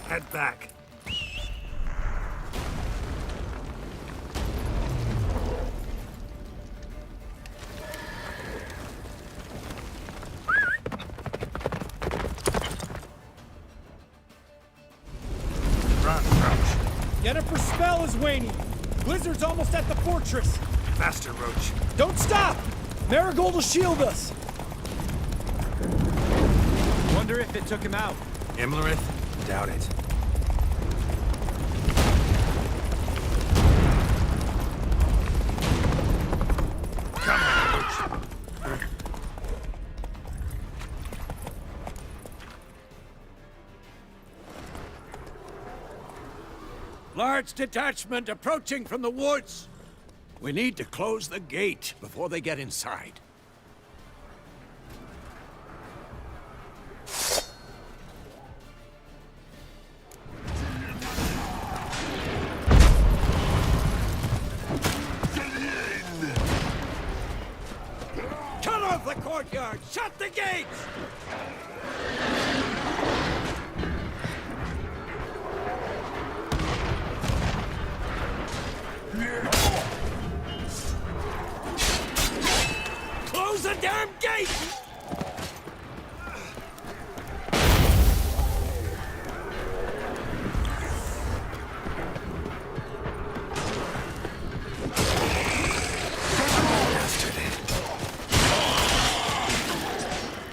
Head back. Jennifer's spell is waning. Blizzard's almost at the fortress. Faster, Roach. Don't stop! Marigold will shield us. Wonder if it took him out. Imlerith? Doubt it. Come on, Roach. Large detachment approaching from the woods. We need to close the gate before they get inside. Cut off the courtyard! Shut the gates! Close the damn gate!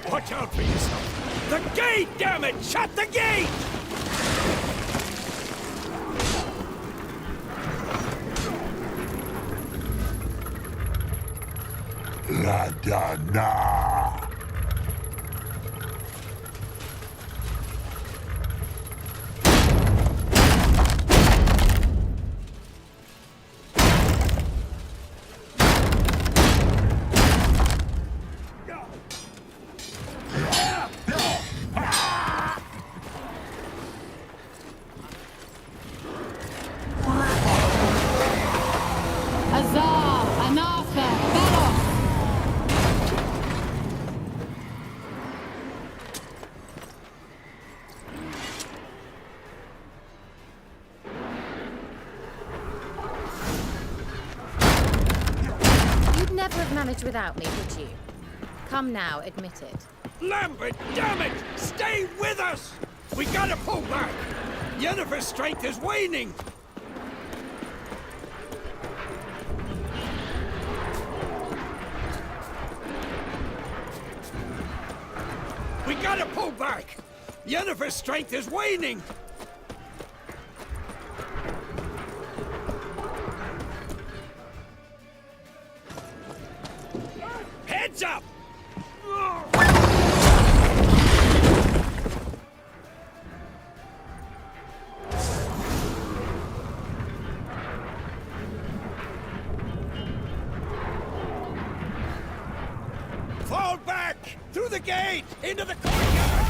Watch out for yourself! The gate, damn it! Shut the gate! La da na. to have managed without me, would you? Come now, admit it. Lambert, damn it! Stay with us! We gotta pull back! Yennefer's strength is waning! We gotta pull back! Yennefer's strength is waning! Heads up! Fall back! Through the gate! Into the courtyard!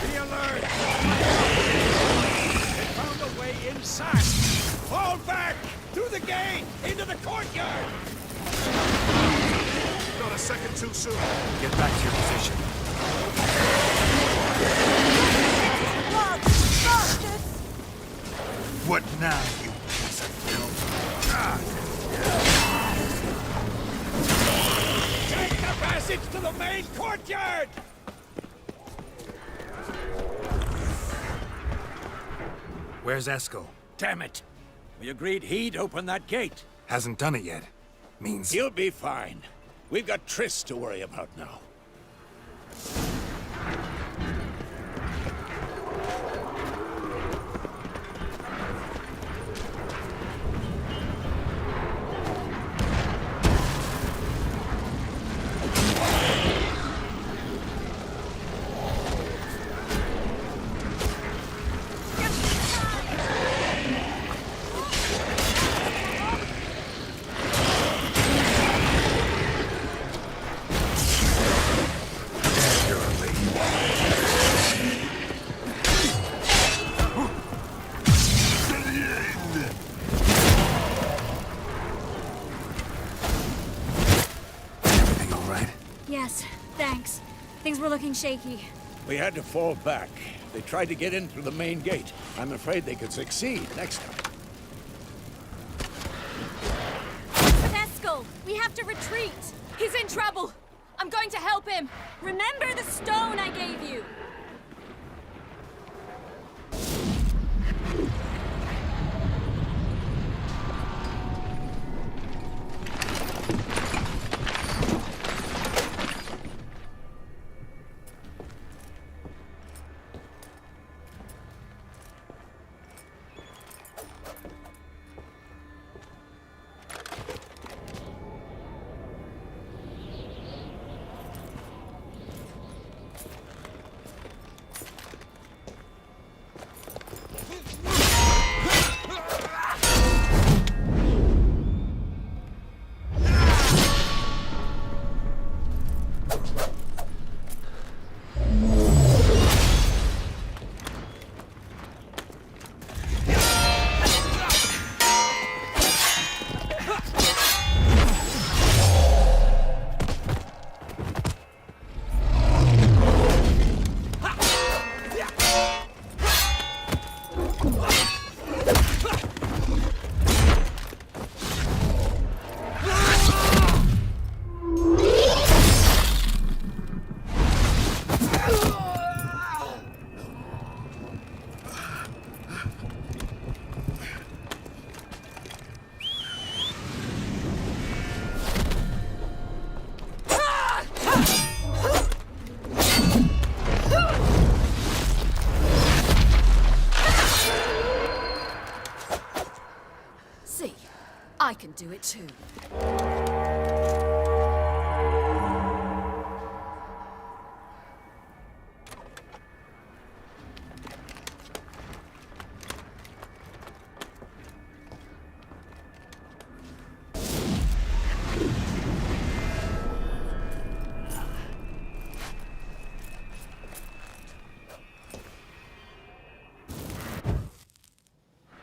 Be alert! They found a way inside! Fall back! Through the gate! Into the courtyard! Not a second too soon. Get back to your position. What now, you piece of filth? Take the passage to the main courtyard! Where's Eskel? Damn it! We agreed he'd open that gate. Hasn't done it yet. Means... He'll be fine. We've got Triss to worry about now. Yes, thanks. Things were looking shaky. We had to fall back. They tried to get in through the main gate. I'm afraid they could succeed next time. Eskel, we have to retreat. He's in trouble. I'm going to help him. Remember the stone I gave you. I can do it too.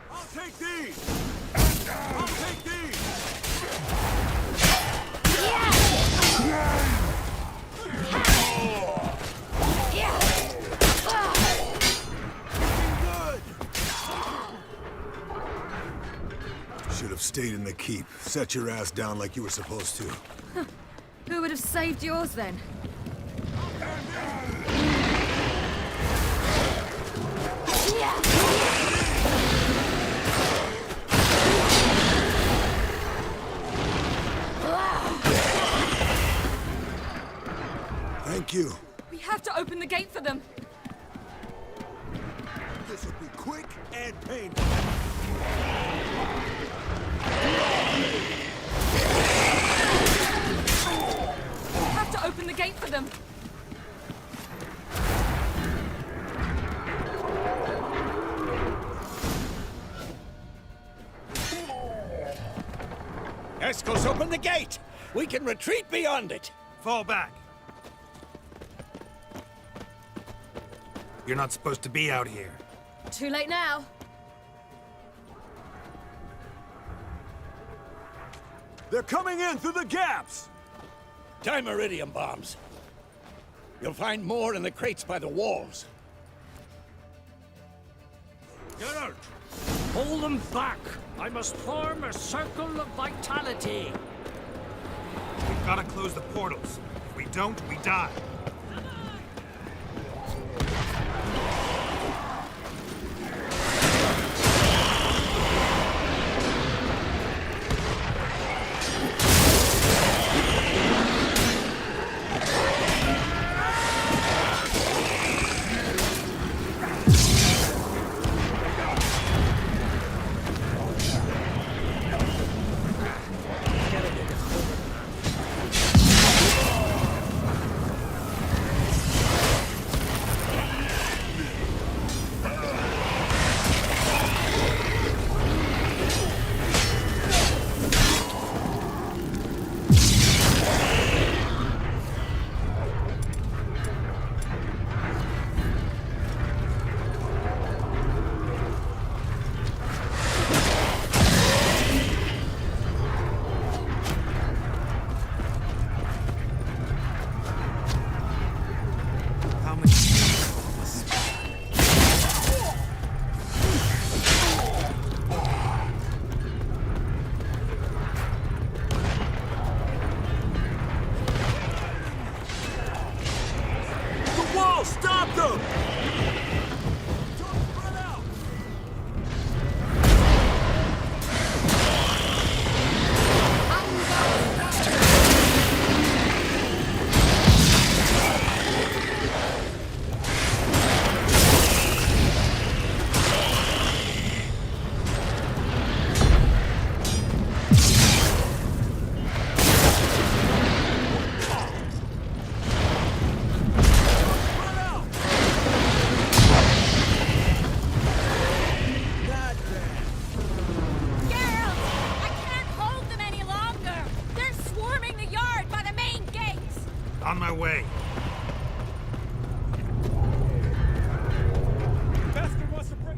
I'll take these! I'll take these! Should have stayed in the keep. Set your ass down like you were supposed to. Who would have saved yours then? Thank you. We have to open the gate for them. This will be quick and painful. We have to open the gate for them. Escos, open the gate! We can retreat beyond it! Fall back. You're not supposed to be out here. Too late now. They're coming in through the gaps! Time iridium bombs. You'll find more in the crates by the walls. Geralt! Hold them back! I must form a circle of vitality! We've got to close the portals. If we don't, we die. On my way. Bastard wants to break.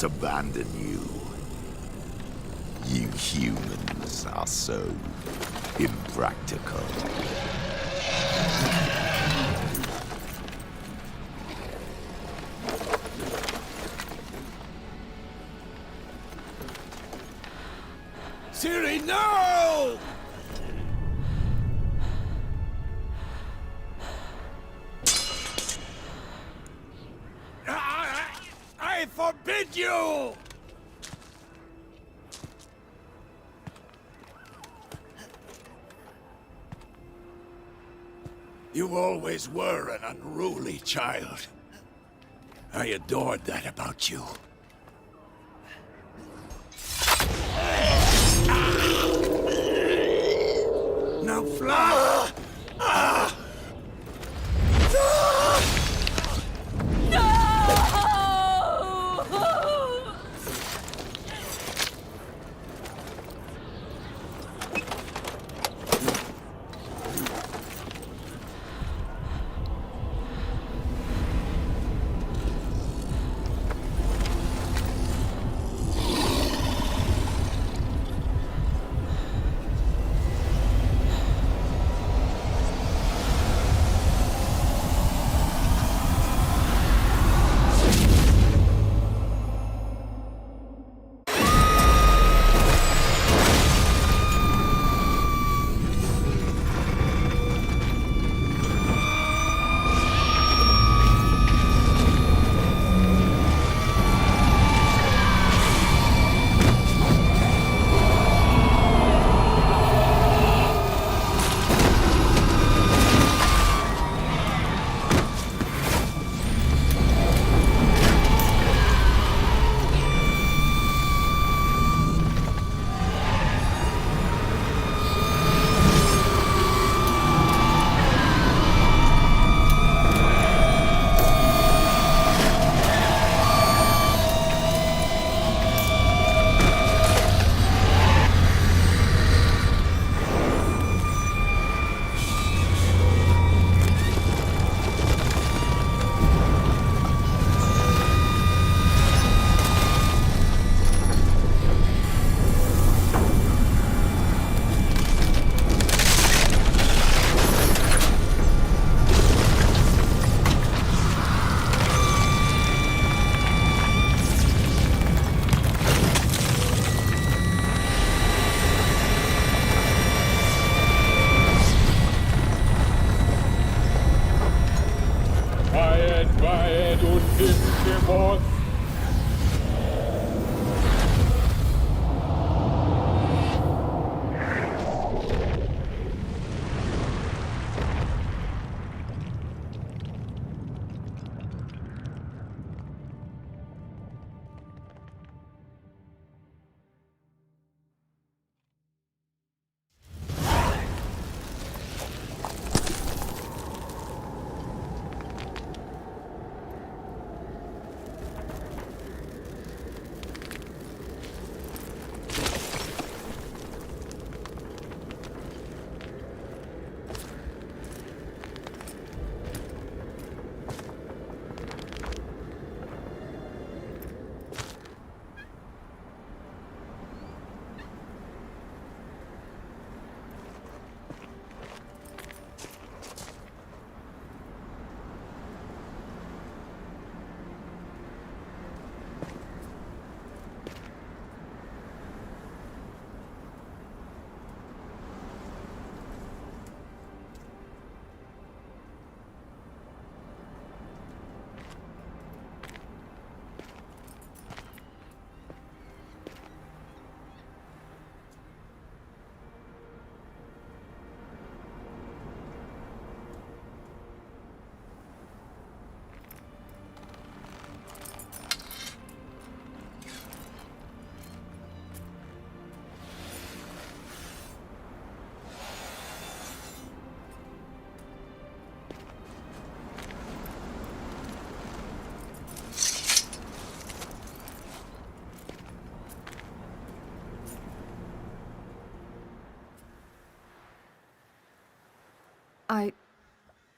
not abandon you. You humans are so impractical. Ciri, no! I forbid you! You always were an unruly child. I adored that about you. Now fly!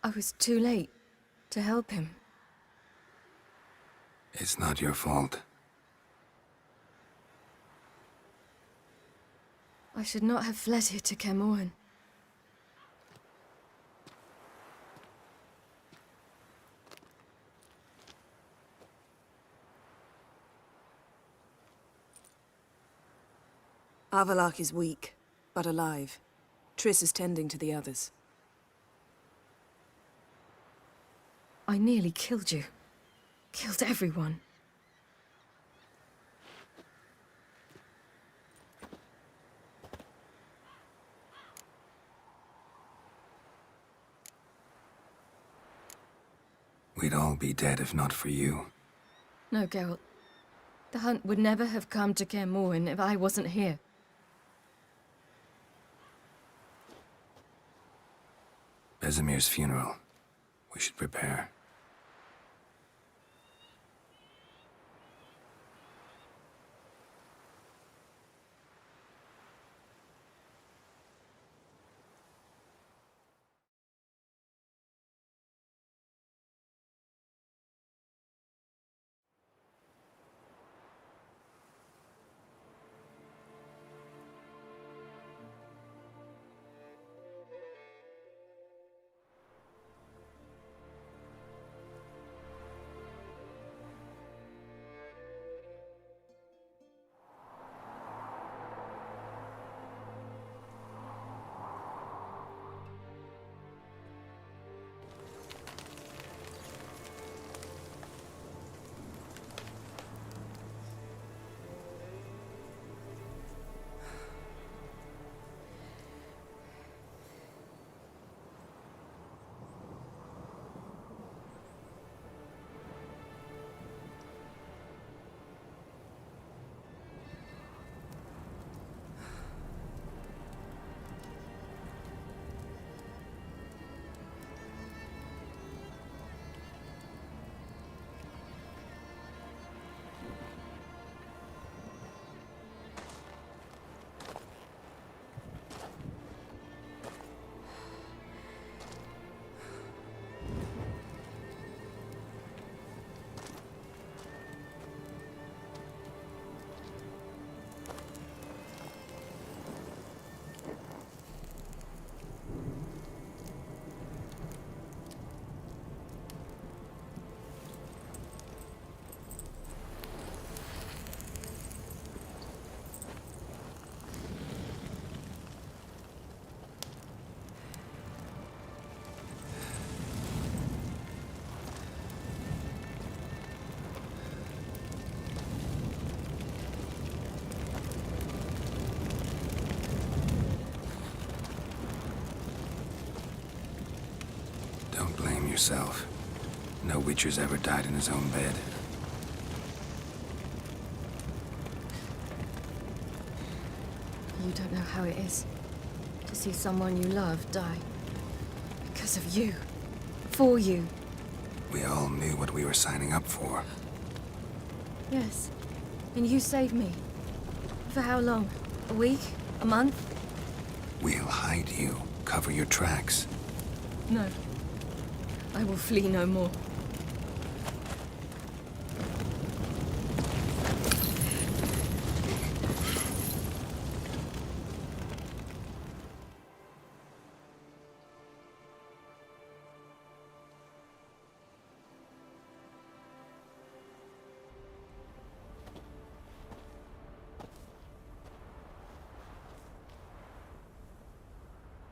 I was too late to help him. It's not your fault. I should not have fled here to Kaer Morhen. Avallac'h is weak, but alive. Triss is tending to the others. I nearly killed you. Killed everyone. We'd all be dead if not for you. No, Geralt. The hunt would never have come to Kaer Morhen if I wasn't here. Vesemir's funeral. We should prepare. Don't blame yourself. No Witcher's ever died in his own bed. You don't know how it is to see someone you love die. Because of you. For you. We all knew what we were signing up for. Yes. And you saved me. For how long? A week? A month? We'll hide you. Cover your tracks. No. I will flee no more.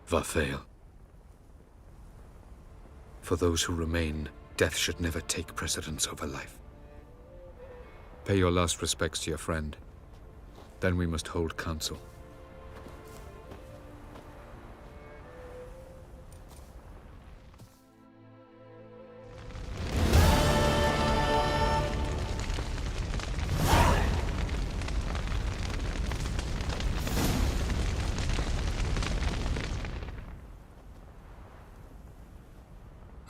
Vathael. For those who remain, death should never take precedence over life. Pay your last respects to your friend. Then we must hold council.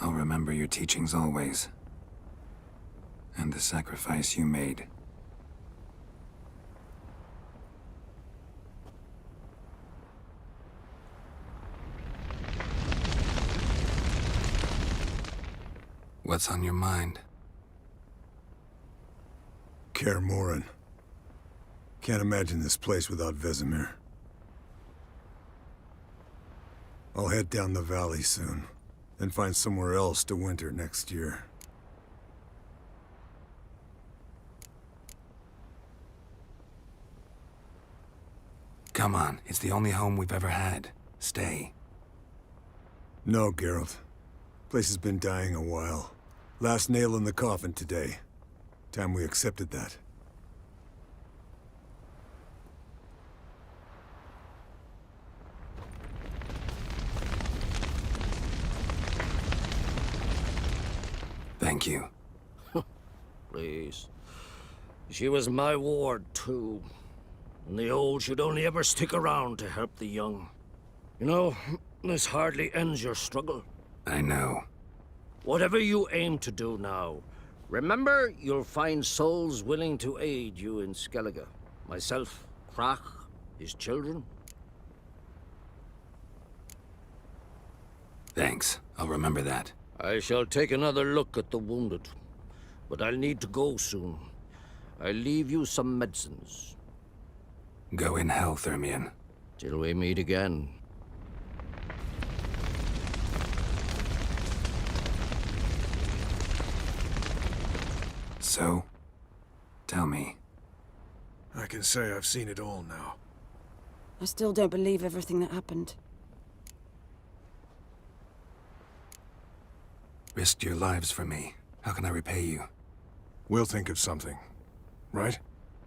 I'll remember your teachings always. And the sacrifice you made. What's on your mind? Kaer Morhen. Can't imagine this place without Vesemir. I'll head down the valley soon, and find somewhere else to winter next year. Come on, it's the only home we've ever had. Stay. No, Geralt. Place has been dying a while. Last nail in the coffin today. Time we accepted that. Thank you. Please. She was my ward, too. And the old should only ever stick around to help the young. You know, this hardly ends your struggle. I know. Whatever you aim to do now, remember you'll find souls willing to aid you in Skellige. Myself, Krach, his children. Thanks. I'll remember that. I shall take another look at the wounded. But I'll need to go soon. I'll leave you some medicines. Go in health, Ermion. Till we meet again. So, tell me. I can say I've seen it all now. I still don't believe everything that happened. Risked your lives for me. How can I repay you? We'll think of something, right?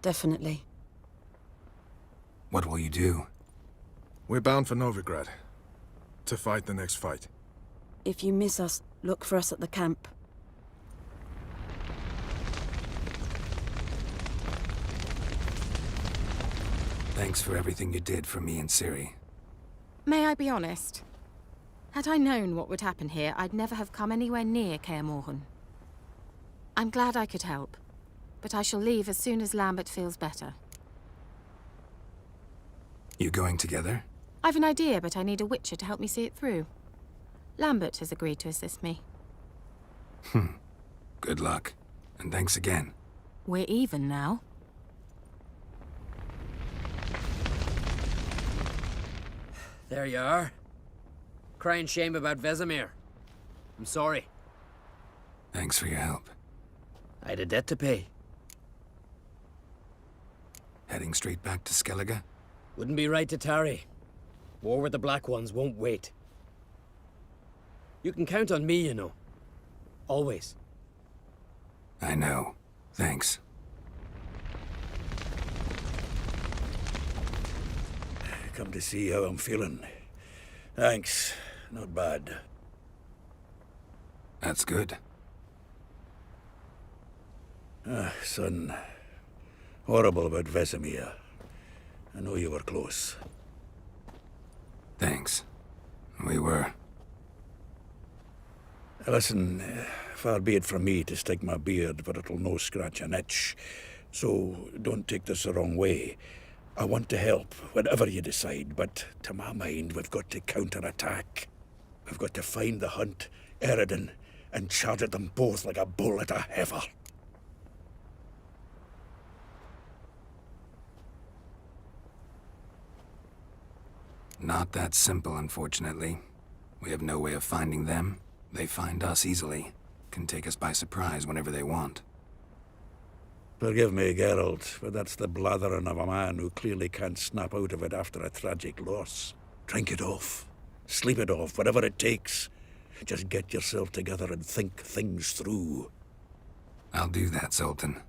Definitely. What will you do? We're bound for Novigrad. To fight the next fight. If you miss us, look for us at the camp. Thanks for everything you did for me and Ciri. May I be honest? Had I known what would happen here, I'd never have come anywhere near Kaer Morhen. I'm glad I could help, but I shall leave as soon as Lambert feels better. You going together? I've an idea, but I need a witcher to help me see it through. Lambert has agreed to assist me. Good luck, and thanks again. We're even now. There you are. Crying shame about Vesemir. I'm sorry. Thanks for your help. I had a debt to pay. Heading straight back to Skellige? Wouldn't be right to tarry. War with the Black Ones won't wait. You can count on me, you know. Always. I know. Thanks. Come to see how I'm feeling. Thanks. Not bad. That's good. Son. Horrible about Vesemir. I know you were close. Thanks. We were. Listen, far be it from me to stick my beard, but it'll no scratch an itch. So don't take this the wrong way. I want to help, whatever you decide, but to my mind, we've got to counterattack. We've got to find the Hunt, Eredin, and charge at them both like a bull at a heifer. Not that simple, unfortunately. We have no way of finding them. They find us easily. Can take us by surprise whenever they want. Forgive me, Geralt, but that's the blathering of a man who clearly can't snap out of it after a tragic loss. Drink it off. Sleep it off, whatever it takes. Just get yourself together and think things through. I'll do that, Sultan.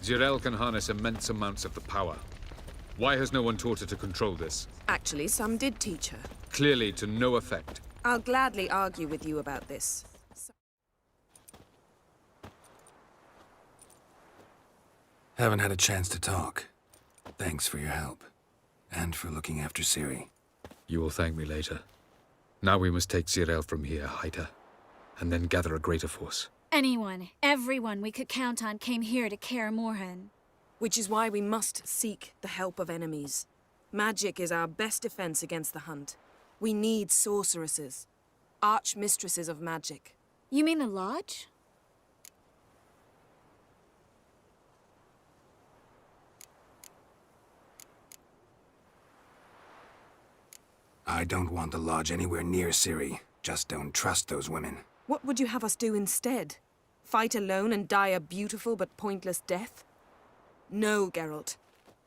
Jirel can harness immense amounts of the power. Why has no one taught her to control this? Actually, some did teach her. Clearly to no effect. I'll gladly argue with you about this. Haven't had a chance to talk. Thanks for your help. And for looking after Ciri. You will thank me later. Now we must take Zirael from here, hide her, and then gather a greater force. Anyone, everyone we could count on came here to Kaer Morhen. Which is why we must seek the help of enemies. Magic is our best defense against the hunt. We need sorceresses. Archmistresses of magic. You mean the Lodge? I don't want the Lodge anywhere near Ciri. Just don't trust those women. What would you have us do instead? Fight alone and die a beautiful but pointless death? No, Geralt.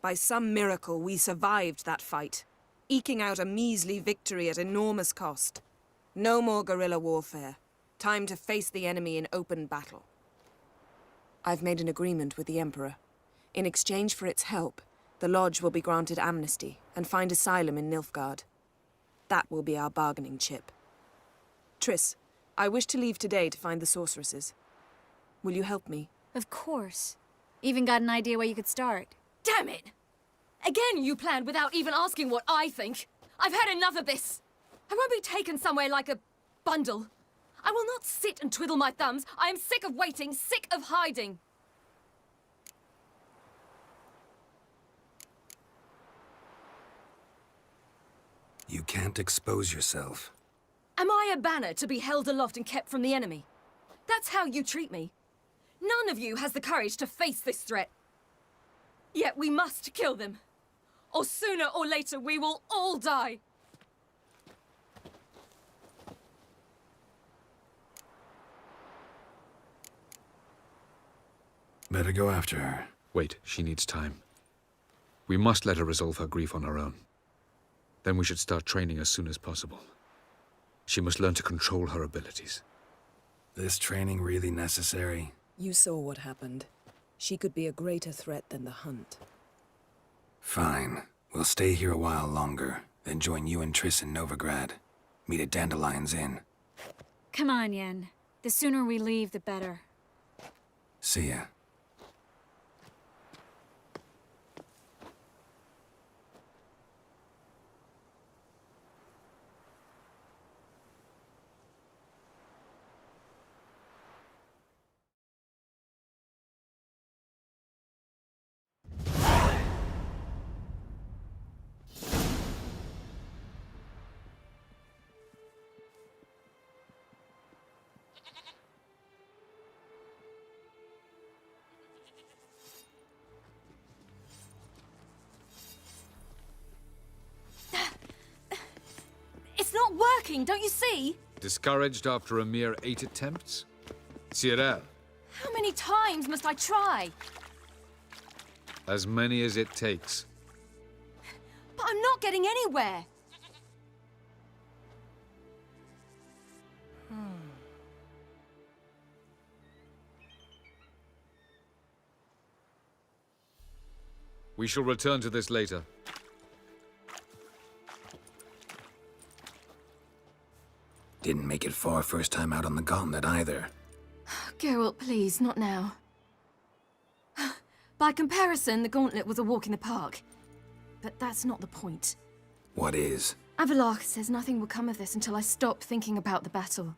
By some miracle, we survived that fight, eking out a measly victory at enormous cost. No more guerrilla warfare. Time to face the enemy in open battle. I've made an agreement with the Emperor. In exchange for its help, the Lodge will be granted amnesty and find asylum in Nilfgaard. That will be our bargaining chip. Triss, I wish to leave today to find the sorceresses. Will you help me? Of course. Even got an idea where you could start. Damn it! Again you planned without even asking what I think. I've had enough of this. I won't be taken somewhere like a bundle. I will not sit and twiddle my thumbs. I am sick of waiting, sick of hiding. You can't expose yourself. Am I a banner to be held aloft and kept from the enemy? That's how you treat me. None of you has the courage to face this threat. Yet we must kill them. Or sooner or later we will all die. Better go after her. Wait, she needs time. We must let her resolve her grief on her own. Then we should start training as soon as possible. She must learn to control her abilities. This training really necessary? You saw what happened. She could be a greater threat than the hunt. Fine. We'll stay here a while longer, then join you and Triss in Novigrad. Meet at Dandelion's Inn. Come on, Yen. The sooner we leave, the better. See ya. It's not working, don't you see? Discouraged after a mere 8 attempts? Zirael, How many times must I try? as many as it takes. But I'm not getting anywhere. We shall return to this later. Didn't make it far first time out on the gauntlet either. Geralt, please, not now. By comparison, the gauntlet was a walk in the park. But that's not the point. What is? Avallac'h says nothing will come of this until I stop thinking about the battle.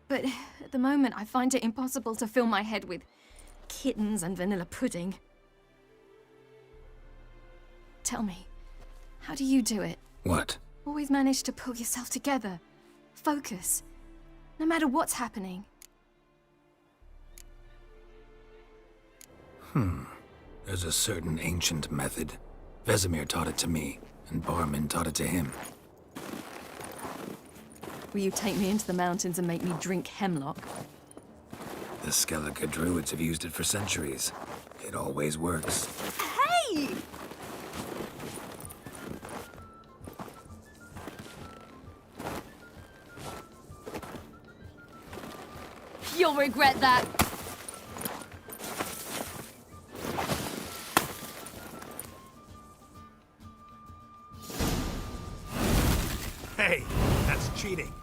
But at the moment, I find it impossible to fill my head with kittens and vanilla pudding. Tell me, how do you do it? What? Always manage to pull yourself together. Focus. No matter what's happening. There's a certain ancient method. Vesemir taught it to me, and Barman taught it to him. Will you take me into the mountains and make me drink hemlock? The Skellige druids have used it for centuries. It always works. Hey! You'll regret that. Hey, that's cheating.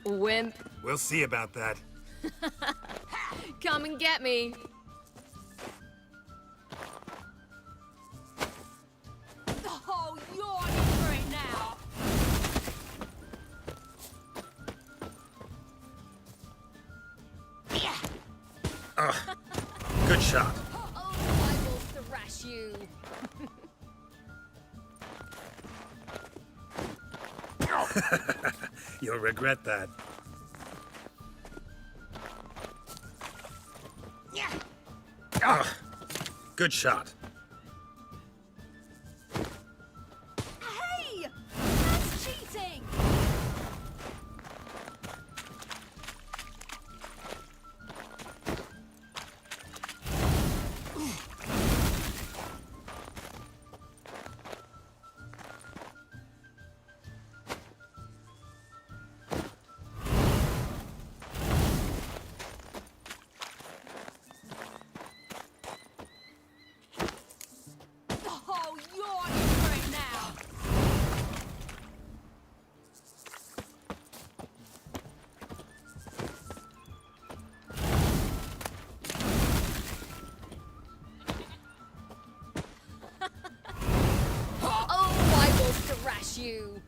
Wimp. We'll see about that. Come and get me. shot. Oh, I will thrash you. You'll regret that. Ah, good shot. Hey! That's cheating! Oh, you're in for it now! Oh, I will thrash you!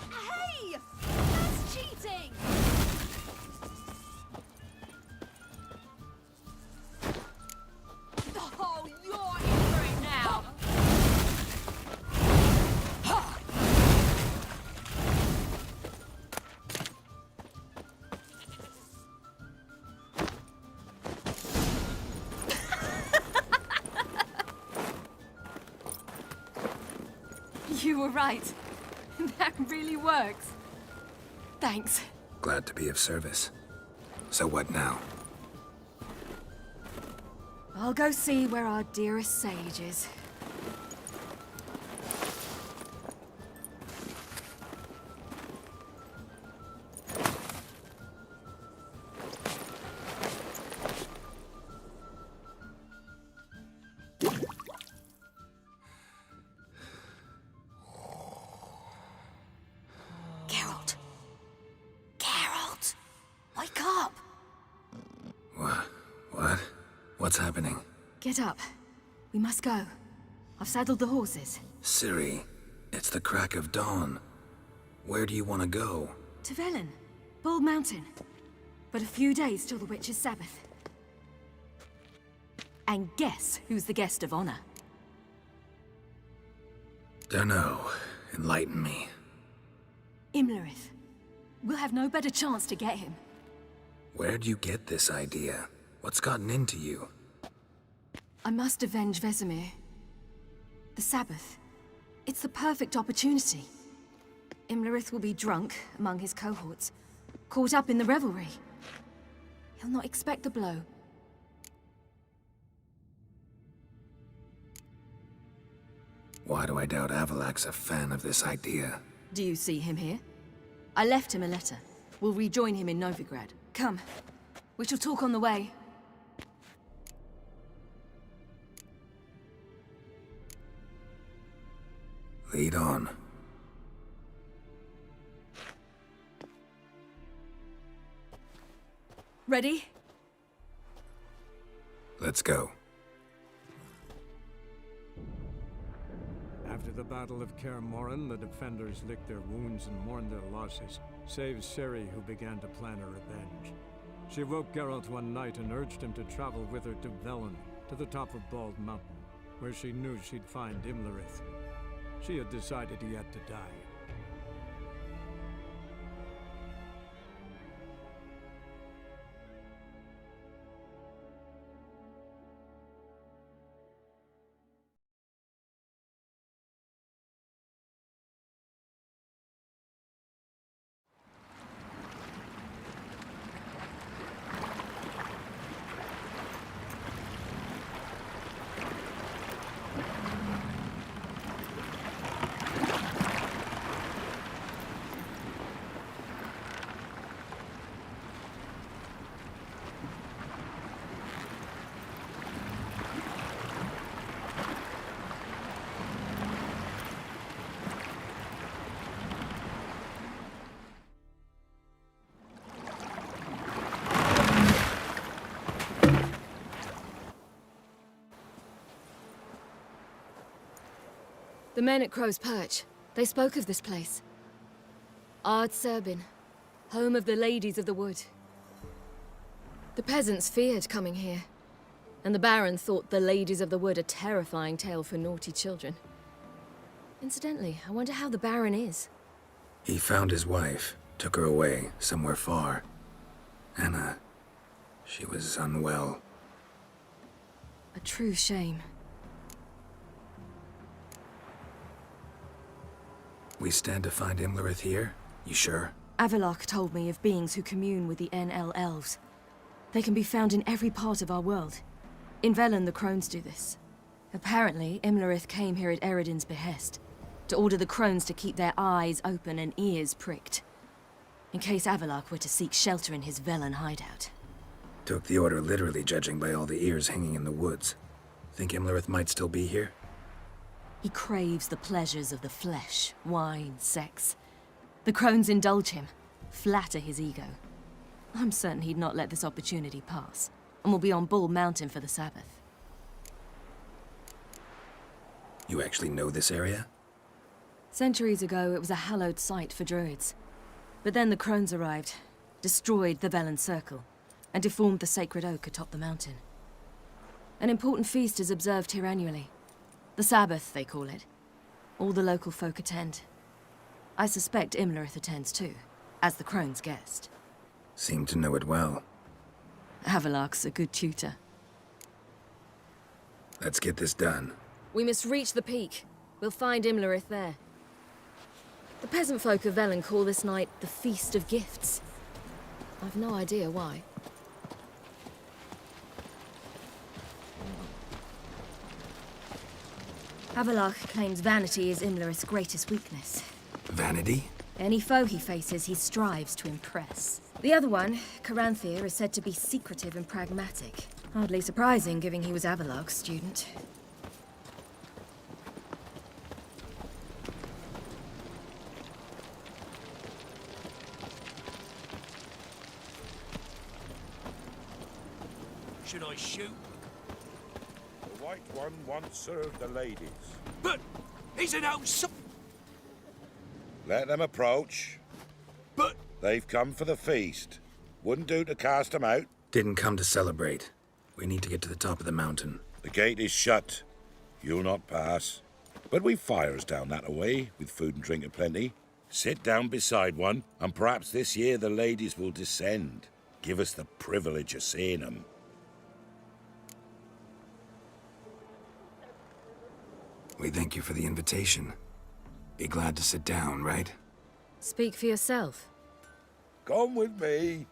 Hey! That's cheating! Oh, you're in for it now! You were right. That really works. Thanks. Glad to be of service. So what now? I'll go see where our dearest sage is. Geralt. Geralt! Wake up! What? What's happening? Get up. We must go. I've saddled the horses. Ciri, it's the crack of dawn. Where do you want to go? To Velen. Bald Mountain. But a few days till the Witch's Sabbath. And guess who's the guest of honor? Dunno. Enlighten me. Imlerith. We'll have no better chance to get him. Where'd you get this idea? What's gotten into you? I must avenge Vesemir. The Sabbath. It's the perfect opportunity. Imlerith will be drunk among his cohorts, caught up in the revelry. He'll not expect the blow. Why do I doubt Avalak's a fan of this idea? Do you see him here? I left him a letter. We'll rejoin him in Novigrad. Come. We shall talk on the way. Lead on. Ready? Let's go. After the Battle of Kaer Morhen, the defenders licked their wounds and mourned their losses, save Ciri, who began to plan a revenge. She woke Geralt one night and urged him to travel with her to Velen, to the top of Bald Mountain, where she knew she'd find Imlerith. She had decided he had to die. The men at Crow's Perch, they spoke of this place. Ard Serbin, home of the Ladies of the Wood. The peasants feared coming here, and the Baron thought the Ladies of the Wood a terrifying tale for naughty children. Incidentally, I wonder how the Baron is. He found his wife, took her away, somewhere far. Anna, she was unwell. A true shame. We stand to find Imlerith here? You sure? Avallac'h told me of beings who commune with the NL elves. They can be found in every part of our world. In Velen, the crones do this. Apparently, Imlerith came here at Eredin's behest, to order the crones to keep their eyes open and ears pricked, in case Avallac'h were to seek shelter in his Velen hideout. Took the order literally, judging by all the ears hanging in the woods. Think Imlerith might still be here? He craves the pleasures of the flesh, wine, sex. The crones indulge him, flatter his ego. I'm certain he'd not let this opportunity pass, and will be on Bull Mountain for the Sabbath. You actually know this area? Centuries ago, it was a hallowed site for druids. But then the crones arrived, destroyed the Velen Circle, and deformed the sacred oak atop the mountain. An important feast is observed here annually. The Sabbath, they call it. All the local folk attend. I suspect Imlerith attends too, as the crone's guest. Seem to know it well. Avallac'h's a good tutor. Let's get this done. We must reach the peak. We'll find Imlerith there. The peasant folk of Velen call this night the Feast of Gifts. I've no idea why. Avallac'h claims vanity is Imlerith's greatest weakness. Vanity? Any foe he faces, he strives to impress. The other one, Caranthir, is said to be secretive and pragmatic. Hardly surprising, given he was Avallac'h's student. Should I shoot? The White One once served the ladies. But he's an outside. Let them approach. But they've come for the feast. Wouldn't do to cast them out. Didn't come to celebrate. We need to get to the top of the mountain. The gate is shut. You'll not pass. But we've fires down that away, with food and drink aplenty. Sit down beside one, and perhaps this year the ladies will descend. Give us the privilege of seeing them. We thank you for the invitation. Be glad to sit down, right? Speak for yourself. Come with me.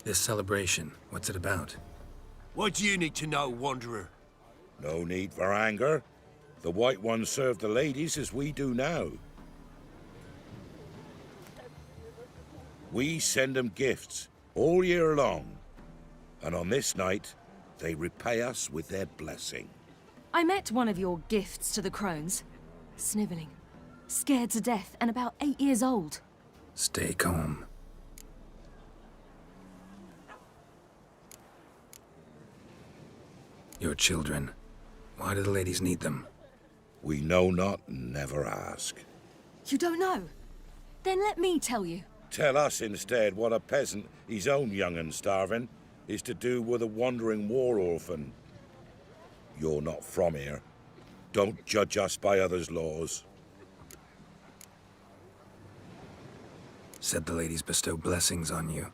This celebration, what's it about? What do you need to know, Wanderer? No need for anger. The White Ones serve the ladies as we do now. We send them gifts all year long. And on this night, they repay us with their blessing. I met one of your gifts to the crones. Sniveling. Scared to death and about 8 years old. Stay calm. Your children. Why do the ladies need them? We know not and never ask. You don't know? Then let me tell you. Tell us instead what a peasant, his own young and starving, is to do with a wandering war orphan. You're not from here. Don't judge us by others' laws. Said the ladies bestow blessings on you.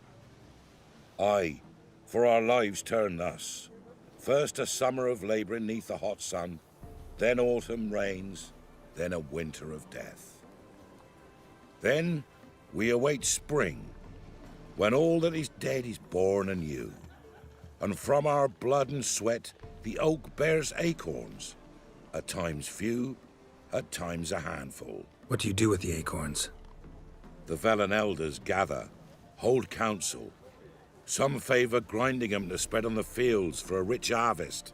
Aye, for our lives turn thus. First a summer of labouring neath the hot sun, then autumn rains, then a winter of death. Then we await spring, when all that is dead is born anew. And from our blood and sweat the oak bears acorns, at times few, at times a handful. What do you do with the acorns? The Velen elders gather, hold council, Some favor grinding them to spread on the fields for a rich harvest.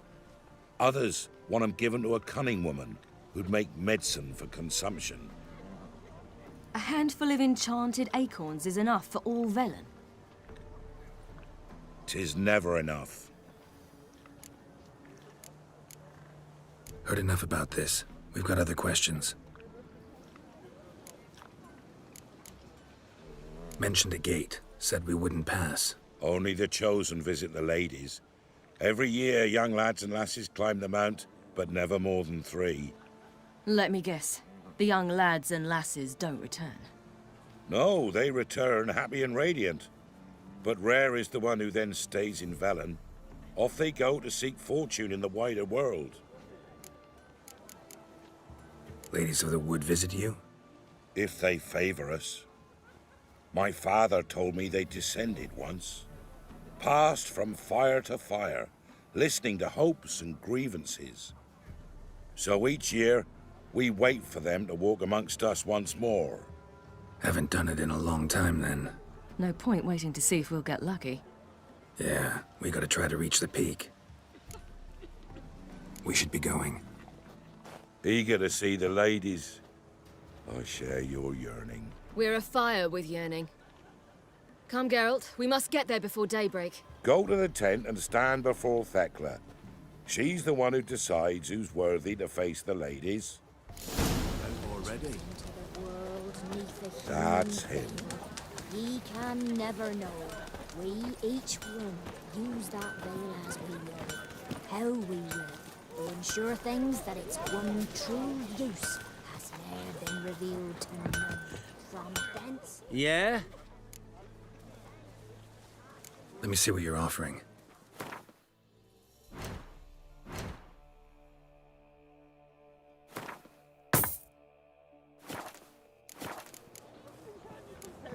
Others want them given to a cunning woman who'd make medicine for consumption. A handful of enchanted acorns is enough for all Velen. 'Tis never enough. Heard enough about this. We've got other questions. Mentioned a gate. Said we wouldn't pass. Only the chosen visit the ladies. Every year, young lads and lasses climb the mount, but never more than 3. Let me guess. The young lads and lasses don't return. No, they return happy and radiant. But rare is the one who then stays in Velen. Off they go to seek fortune in the wider world. Ladies of the Wood visit you? If they favor us. My father told me they descended once. Passed from fire to fire, listening to hopes and grievances. So each year, we wait for them to walk amongst us once more. Haven't done it in a long time, then. No point waiting to see if we'll get lucky. Yeah, we gotta try to reach the peak. We should be going. Eager to see the ladies. I share your yearning. We're afire with yearning. Come, Geralt. We must get there before daybreak. Go to the tent and stand before Thekla. She's the one who decides who's worthy to face the ladies. Already? That's him. He can never know. We each one use that veil as we will, how we will, to ensure things that its one true use has ne'er been revealed to none. From thence... Yeah? Let me see what you're offering.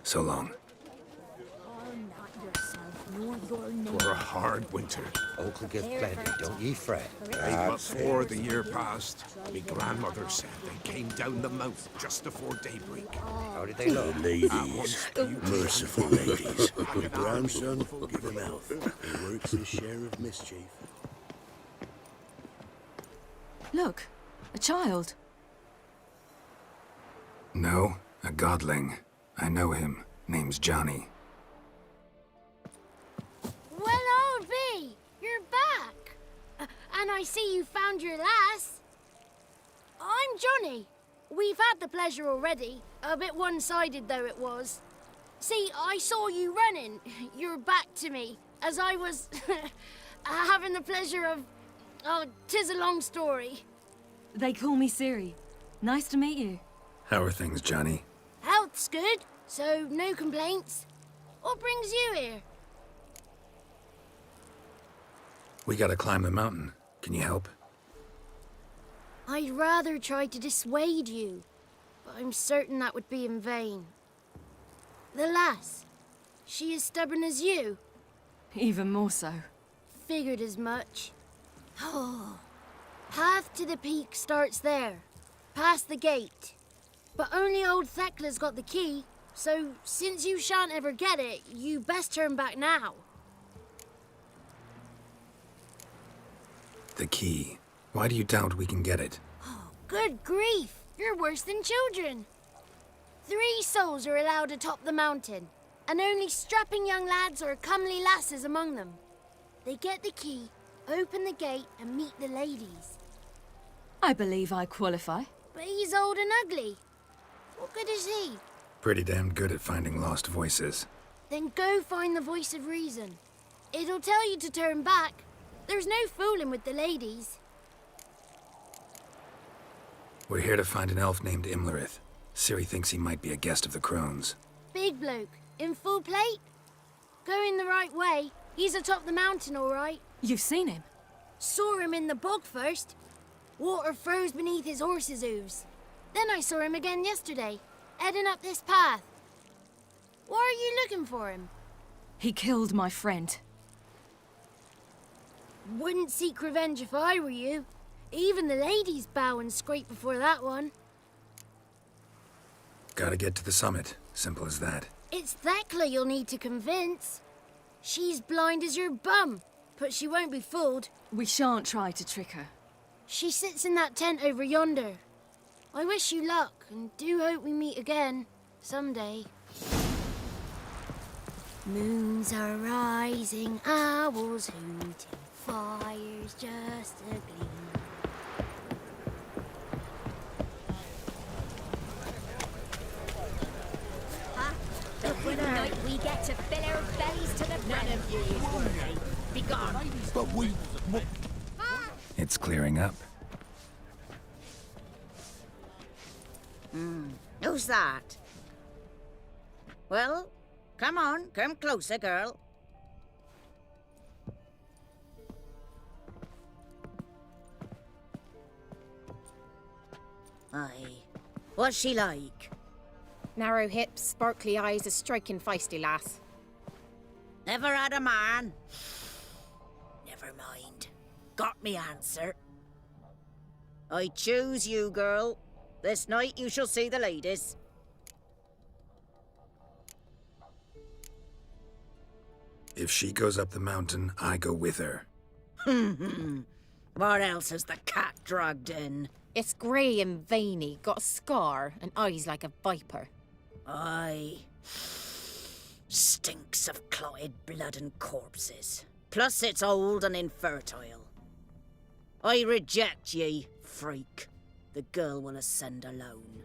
So long. For a hard winter. Oak'll get plenty, don't ye fret. Day before the year passed, me grandmother said they came down the mouth just before daybreak. How did they look? Ladies, merciful ladies. Your grandson, give him mouth. He works his share of mischief. Look, a child. No, a godling. I know him. Name's Johnny. Well, old V, you're back. And I see you found your lass. I'm Johnny. We've had the pleasure already. A bit one-sided though it was. See, I saw you running. Your back to me. As I was having the pleasure of... Oh, 'tis a long story. They call me Ciri. Nice to meet you. How are things, Johnny? Health's good, so no complaints. What brings you here? We gotta climb the mountain. Can you help? I'd rather try to dissuade you, but I'm certain that would be in vain. The lass, she as stubborn as you? Even more so. Figured as much. Oh. Path to the peak starts there, past the gate. But only old Thekla's got the key, so since you shan't ever get it, you best turn back now. The key. Why do you doubt we can get it? Good grief, you're worse than children. 3 souls are allowed atop the mountain, and only strapping young lads or comely lasses among them. They get the key, open the gate, and meet the ladies. I believe I qualify. But he's old and ugly. What good is he? Pretty damn good at finding lost voices. Then go find the voice of reason. It'll tell you to turn back. There's no fooling with the ladies. We're here to find an elf named Imlerith. Ciri thinks he might be a guest of the crones. Big bloke, in full plate. Going the right way. He's atop the mountain, all right. You've seen him? Saw him in the bog first. Water froze beneath his horse's hooves. Then I saw him again yesterday, heading up this path. Why are you looking for him? He killed my friend. Wouldn't seek revenge if I were you. Even the ladies bow and scrape before that one. Gotta get to the summit. Simple as that. It's Thekla you'll need to convince. She's blind as your bum, but she won't be fooled. We shan't try to trick her. She sits in that tent over yonder. I wish you luck, and do hope we meet again, someday. Moons are rising, owls hooting, fires just a gleam. The night we get to fill our bellies to the brim. None of you will be gone. But we... It's clearing up. Who's that? Well, come on, come closer, girl. Aye. What's she like? Narrow hips, sparkly eyes, a striking feisty lass. Never had a man? Never mind. Got me answer. I choose you, girl. This night you shall see the ladies. If she goes up the mountain, I go with her. What else has the cat dragged in? It's grey and veiny, got a scar, and eyes like a viper. Aye. Stinks of clotted blood and corpses. Plus it's old and infertile. I reject ye, freak. The girl will ascend alone.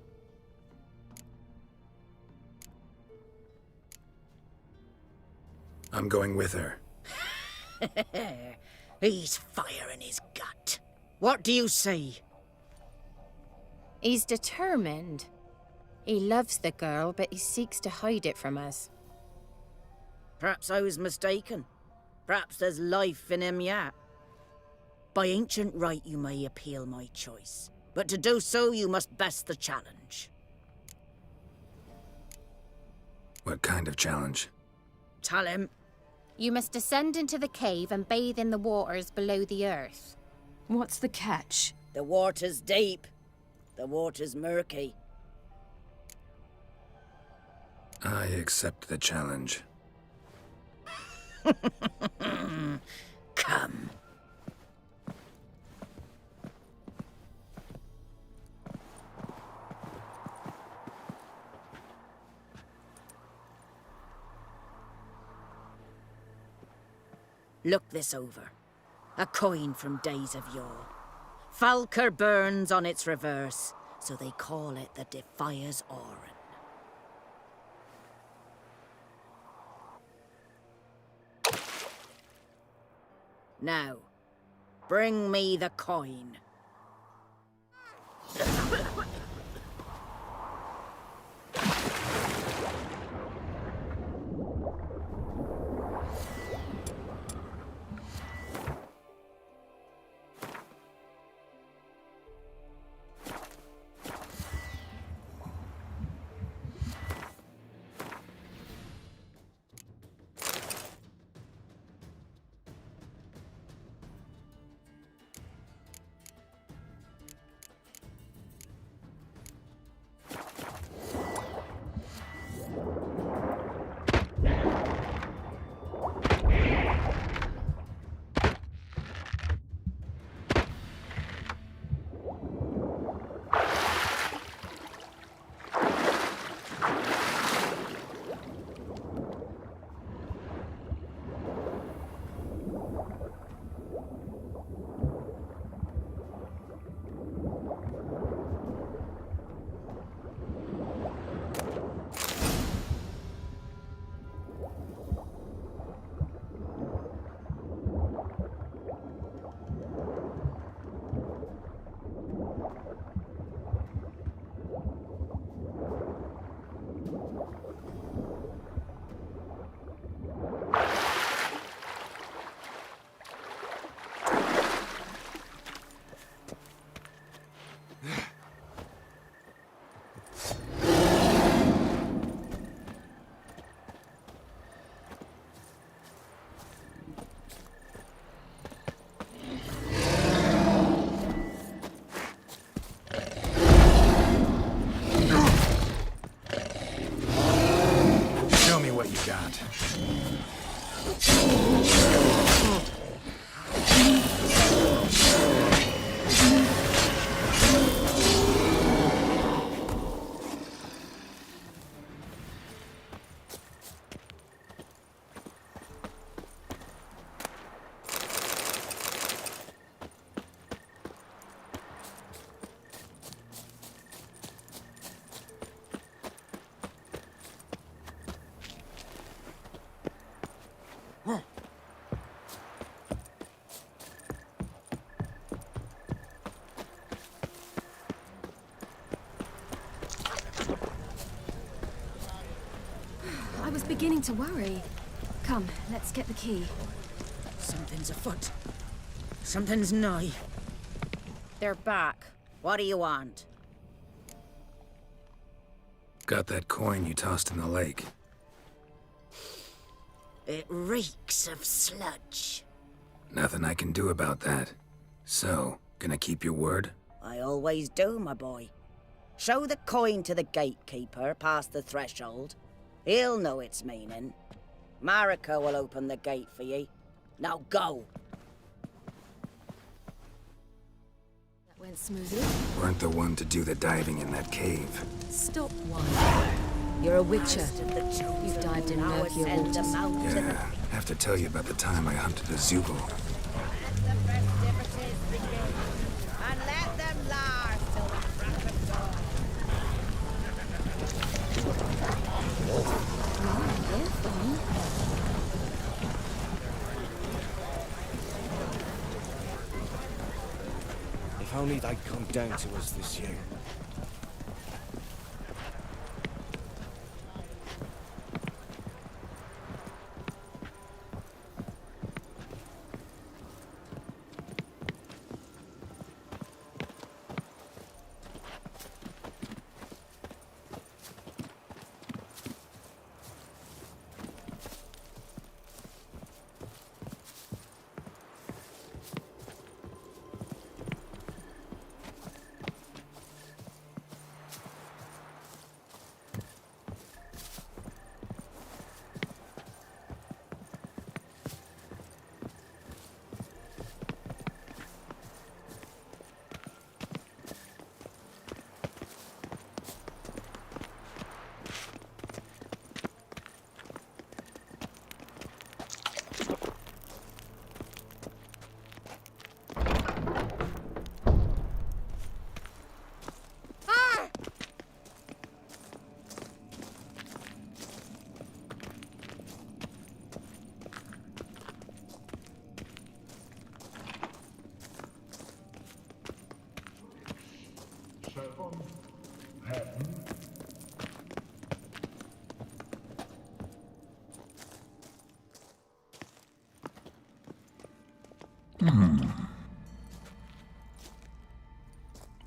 I'm going with her. He's fire in his gut. What do you say? He's determined. He loves the girl, but he seeks to hide it from us. Perhaps I was mistaken. Perhaps there's life in him yet. By ancient right you may appeal my choice, but to do so you must best the challenge. What kind of challenge? Tell him. You must descend into the cave and bathe in the waters below the earth. What's the catch? The water's deep. The water's murky. I accept the challenge. Come. Look this over. A coin from days of yore. Falker burns on its reverse, so they call it the Defier's Oran. Now, bring me the coin. beginning to worry. Come, let's get the key. Something's afoot. Something's nigh. They're back. What do you want? Got that coin you tossed in the lake. It reeks of sludge. Nothing I can do about that. So, gonna keep your word? I always do, my boy. Show the coin to the gatekeeper past the threshold. He'll know its meaning. Marika will open the gate for ye. Now go! That went smoothly. Weren't the one to do the diving in that cave. Stop whining. You're a witcher. You've dived in murkier waters. Yeah, have to tell you about the time I hunted a Zoogle. And let them last till the crack of dawn. If only they'd come down to us this year.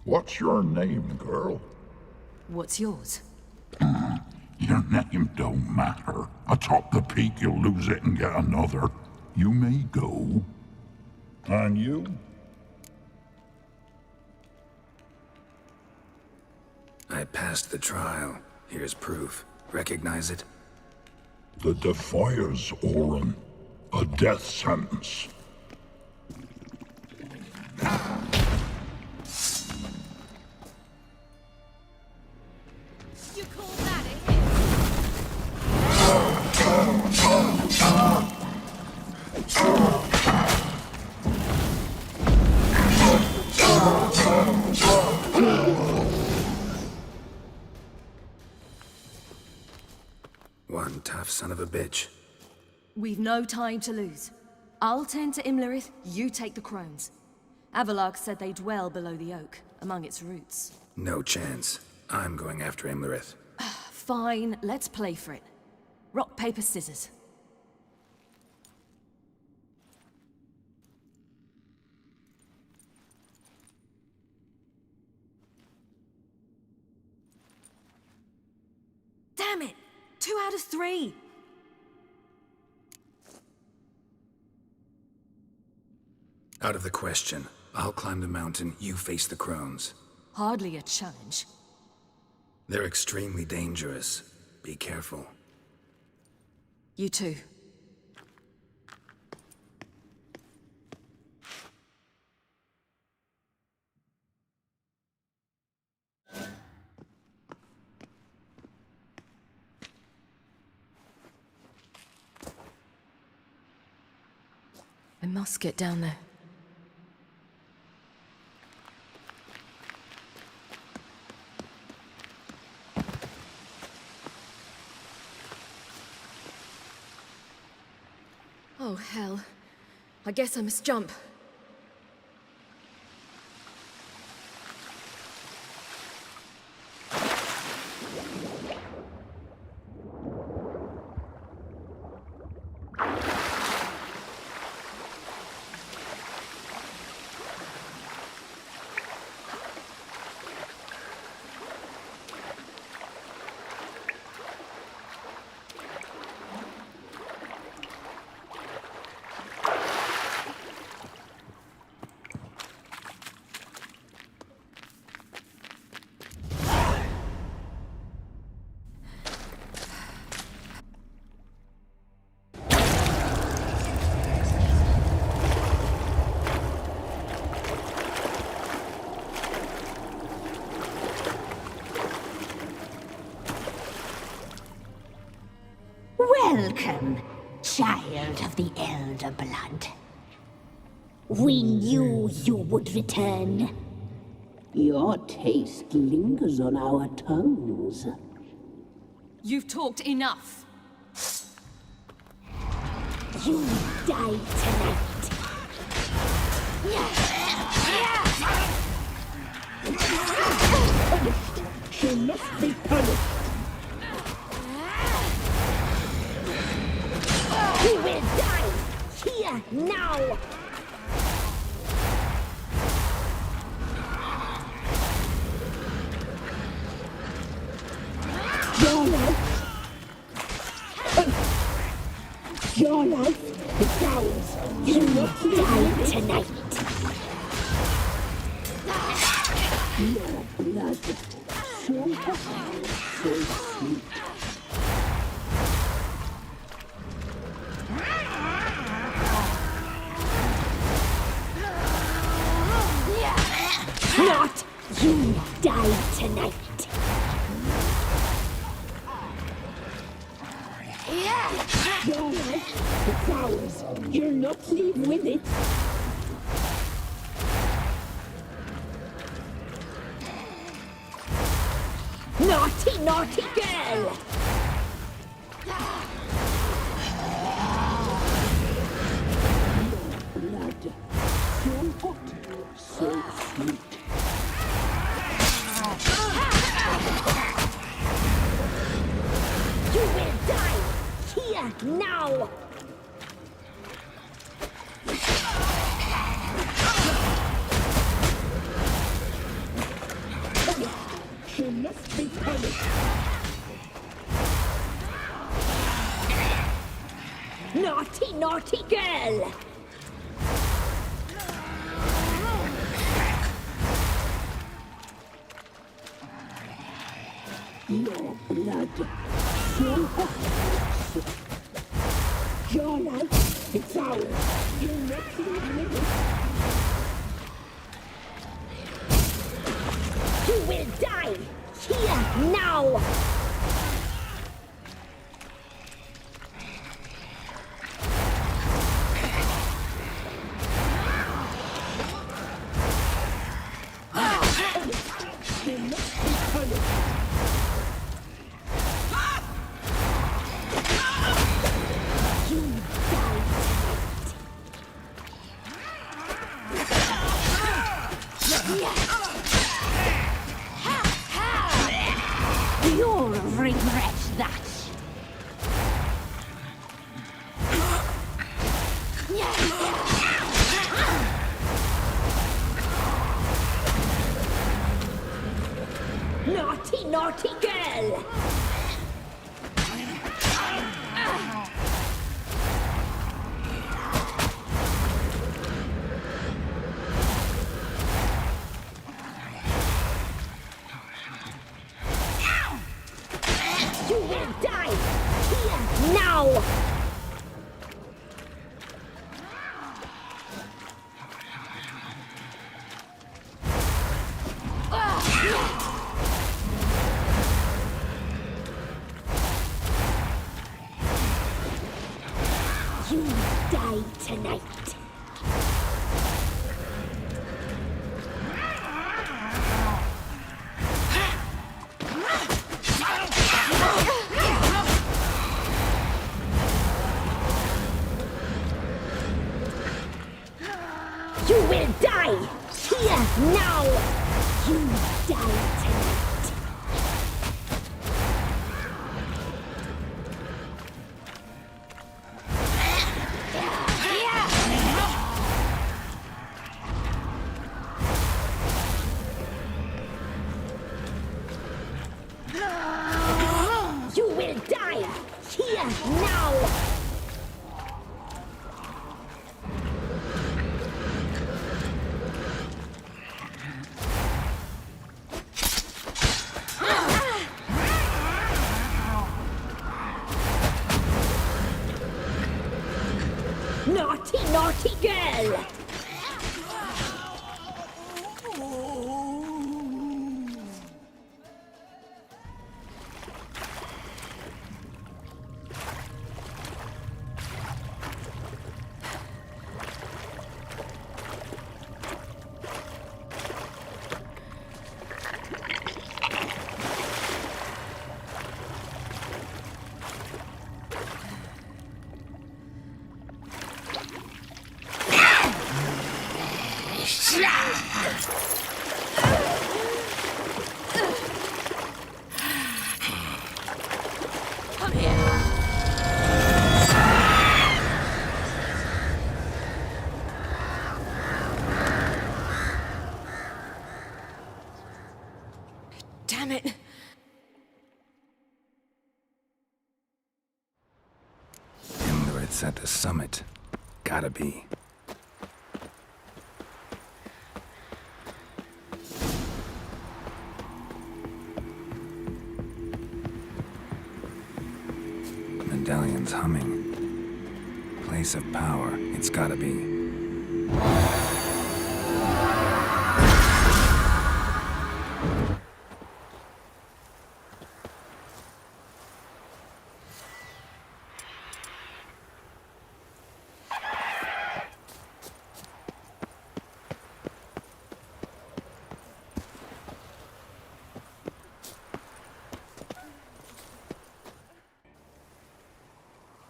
What's your name, girl? What's yours? Your name don't matter. Atop the peak, you'll lose it and get another. You may go. And you? I passed the trial. Here's proof. Recognize it? The Defier's Orin. A death sentence. You call that a hit? One tough son of a bitch. We've no time to lose. I'll tend to Imlerith, you take the crones. Avalok said they dwell below the oak, among its roots. No chance. I'm going after Imlerith. Fine, let's play for it. Rock, paper, scissors. Damn it! 2 out of 3! Out of the question. I'll climb the mountain, you face the crones. Hardly a challenge. They're extremely dangerous. Be careful. You too. I must get down there. Oh, hell. I guess I must jump. Welcome, child of the Elder Blood. We knew you would return. Your taste lingers on our tongues. You've talked enough. You die tonight. You must be punished. You will die here now. Your life is ours. You will die tonight. Your blood, so hot, so sweet. Not you die tonight. Your life is ours. You'll not leave with it. Naughty, naughty girl! Blood, so hot, so sweet. You will die here now! She must be punished. Naughty, naughty girl! Your blood, so hot. Your life, it's ours. You'll not leave it. You will die here now! You must be punished. You die tonight. You'll regret that. Naughty, naughty girl! You will die here now! You die tonight. You will die here now. You die tonight. You will die here now! Naughty, naughty girl! Come here. Damn it. It's at the summit. Gotta be. Medallion's humming. Place of power. It's gotta be.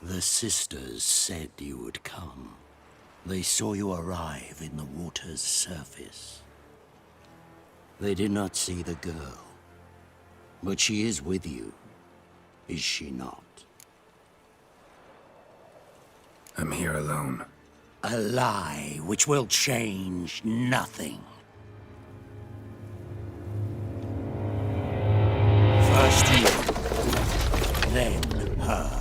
The sisters said you would come. They saw you arrive in the water's surface. They did not see the girl. But she is with you, is she not? I'm here alone. A lie which will change nothing. First you, then her.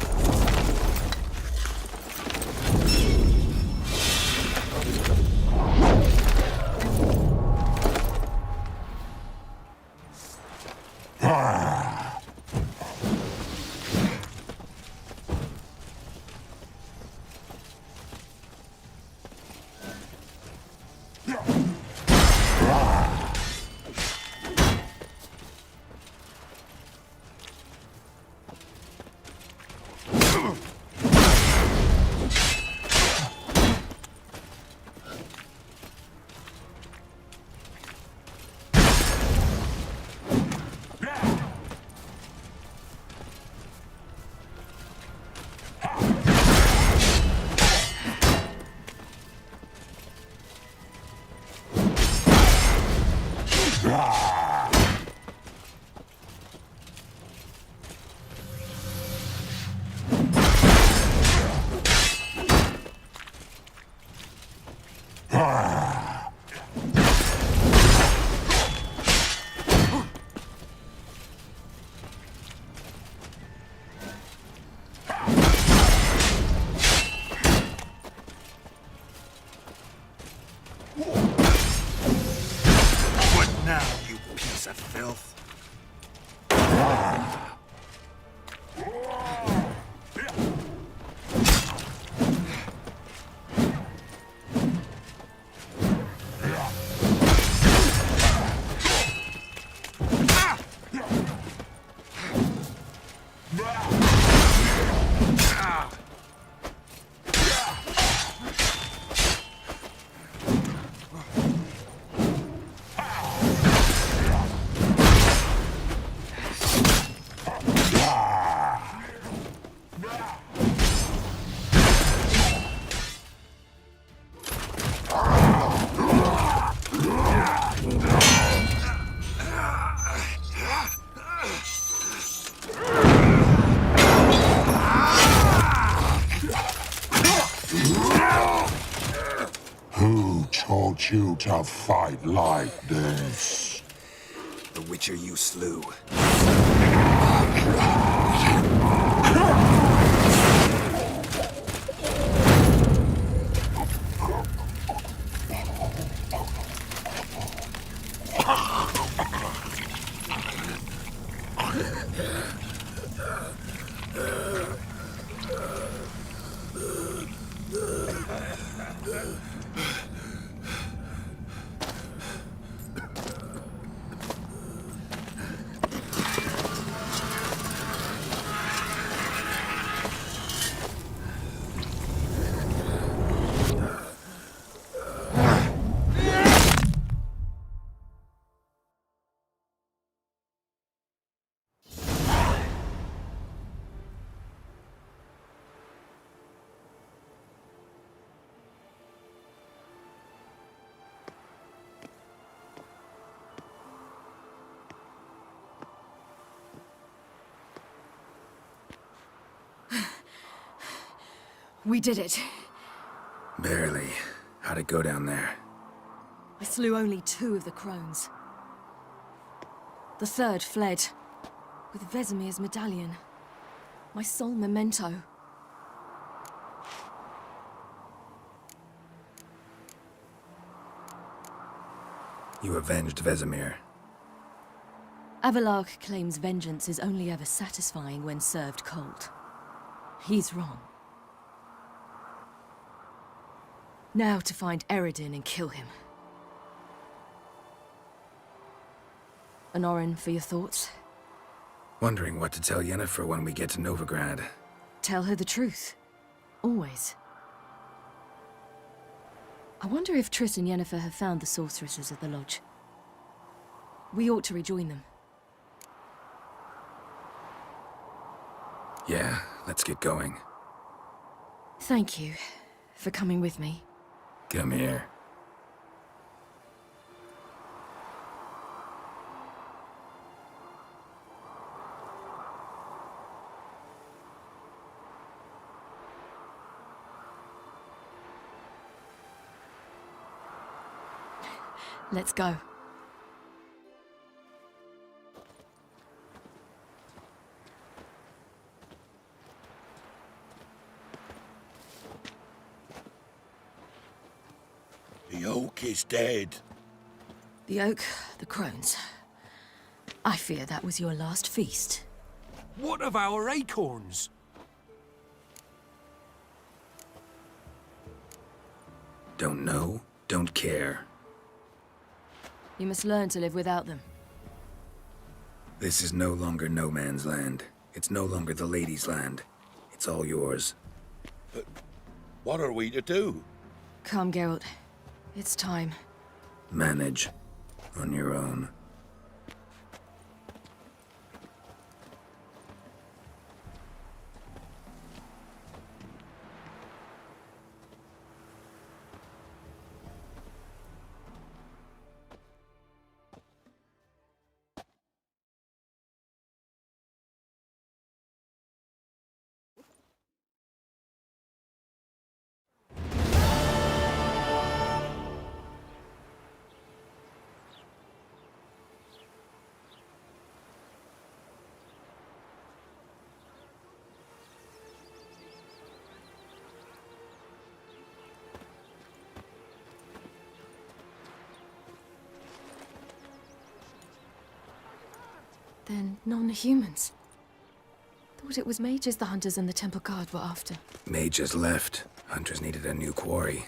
You to fight like this? The Witcher you slew. We did it. Barely. How'd it go down there? I slew only 2 of the crones. The 3rd fled, with Vesemir's medallion. My sole memento. You avenged Vesemir. Avallac'h claims vengeance is only ever satisfying when served cold. He's wrong. Now to find Eredin and kill him. Honorin, for your thoughts? Wondering what to tell Yennefer when we get to Novigrad. Tell her the truth. Always. I wonder if Triss and Yennefer have found the sorceresses of the Lodge. We ought to rejoin them. Yeah, let's get going. Thank you for coming with me. Come here. Let's go. The oak is dead. The oak, the crones. I fear that was your last feast. What of our acorns? Don't know, don't care. You must learn to live without them. This is no longer no man's land. It's no longer the lady's land. It's all yours. But what are we to do? Come, Geralt. It's time. Manage. On your own. Then non-humans. Thought it was mages the hunters and the temple guard were after. Mages left. Hunters needed a new quarry.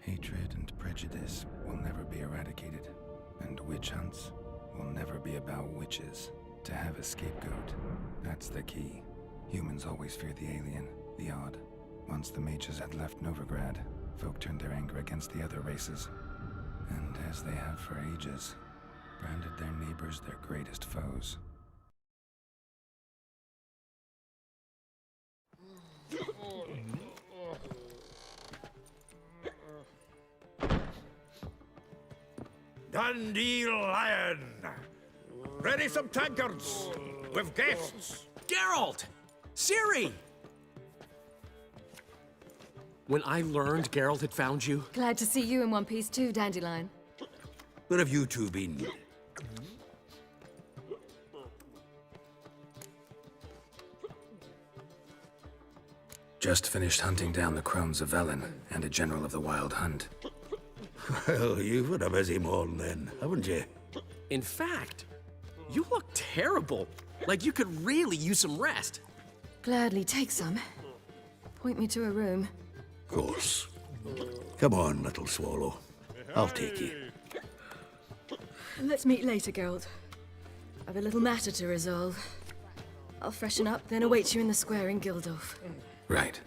Hatred and prejudice will never be eradicated. And witch hunts will never be about witches. To have a scapegoat, that's the key. Humans always fear the alien, the odd. Once the mages had left Novigrad, folk turned their anger against the other races. And as they have for ages, branded their neighbors their greatest foes. Dandelion! Ready some tankards! With guests! Geralt! Ciri! When I learned Geralt had found you... Glad to see you in one piece too, Dandelion. Where have you two been? Just finished hunting down the crones of Velen and a general of the Wild Hunt. Well, you've had a busy morning then, haven't you? In fact, you look terrible. Like you could really use some rest. Gladly take some. Point me to a room. Of course. Come on, little swallow. I'll take you. Let's meet later, Geralt. I've a little matter to resolve. I'll freshen up, then await you in the square in Gildorf. Right.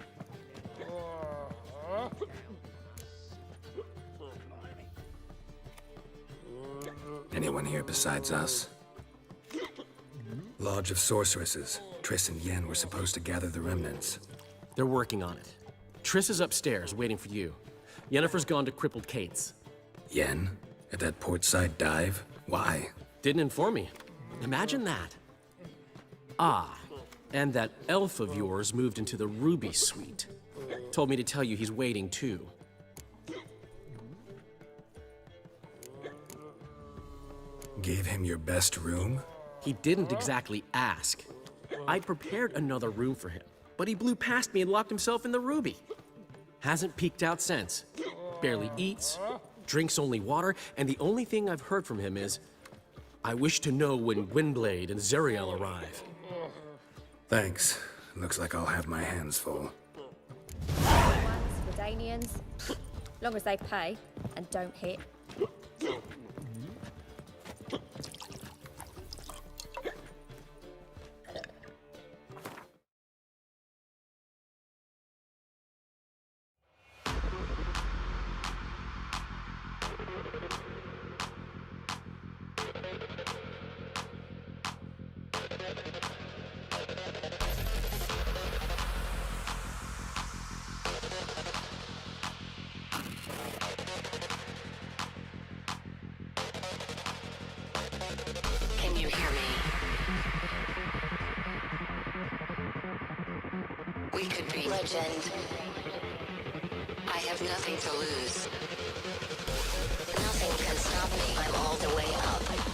Anyone here besides us? Lodge of Sorceresses. Triss and Yen were supposed to gather the remnants. They're working on it. Triss is upstairs, waiting for you. Yennefer's gone to crippled Kate's. Yen? At that portside dive? Why? Didn't inform me. Imagine that. Ah, and that elf of yours moved into the Ruby Suite. Told me to tell you he's waiting too. Gave him your best room? He didn't exactly ask. I prepared another room for him, but he blew past me and locked himself in the Ruby. Hasn't peeked out since. Barely eats, drinks only water, and the only thing I've heard from him is, I wish to know when Gwynblade and Zeriel arrive. Thanks. Looks like I'll have my hands full. Redanians, long as they pay and don't hit. Can you hear me? We could be legend. I have nothing to lose. Nothing can stop me. I'm all the way up.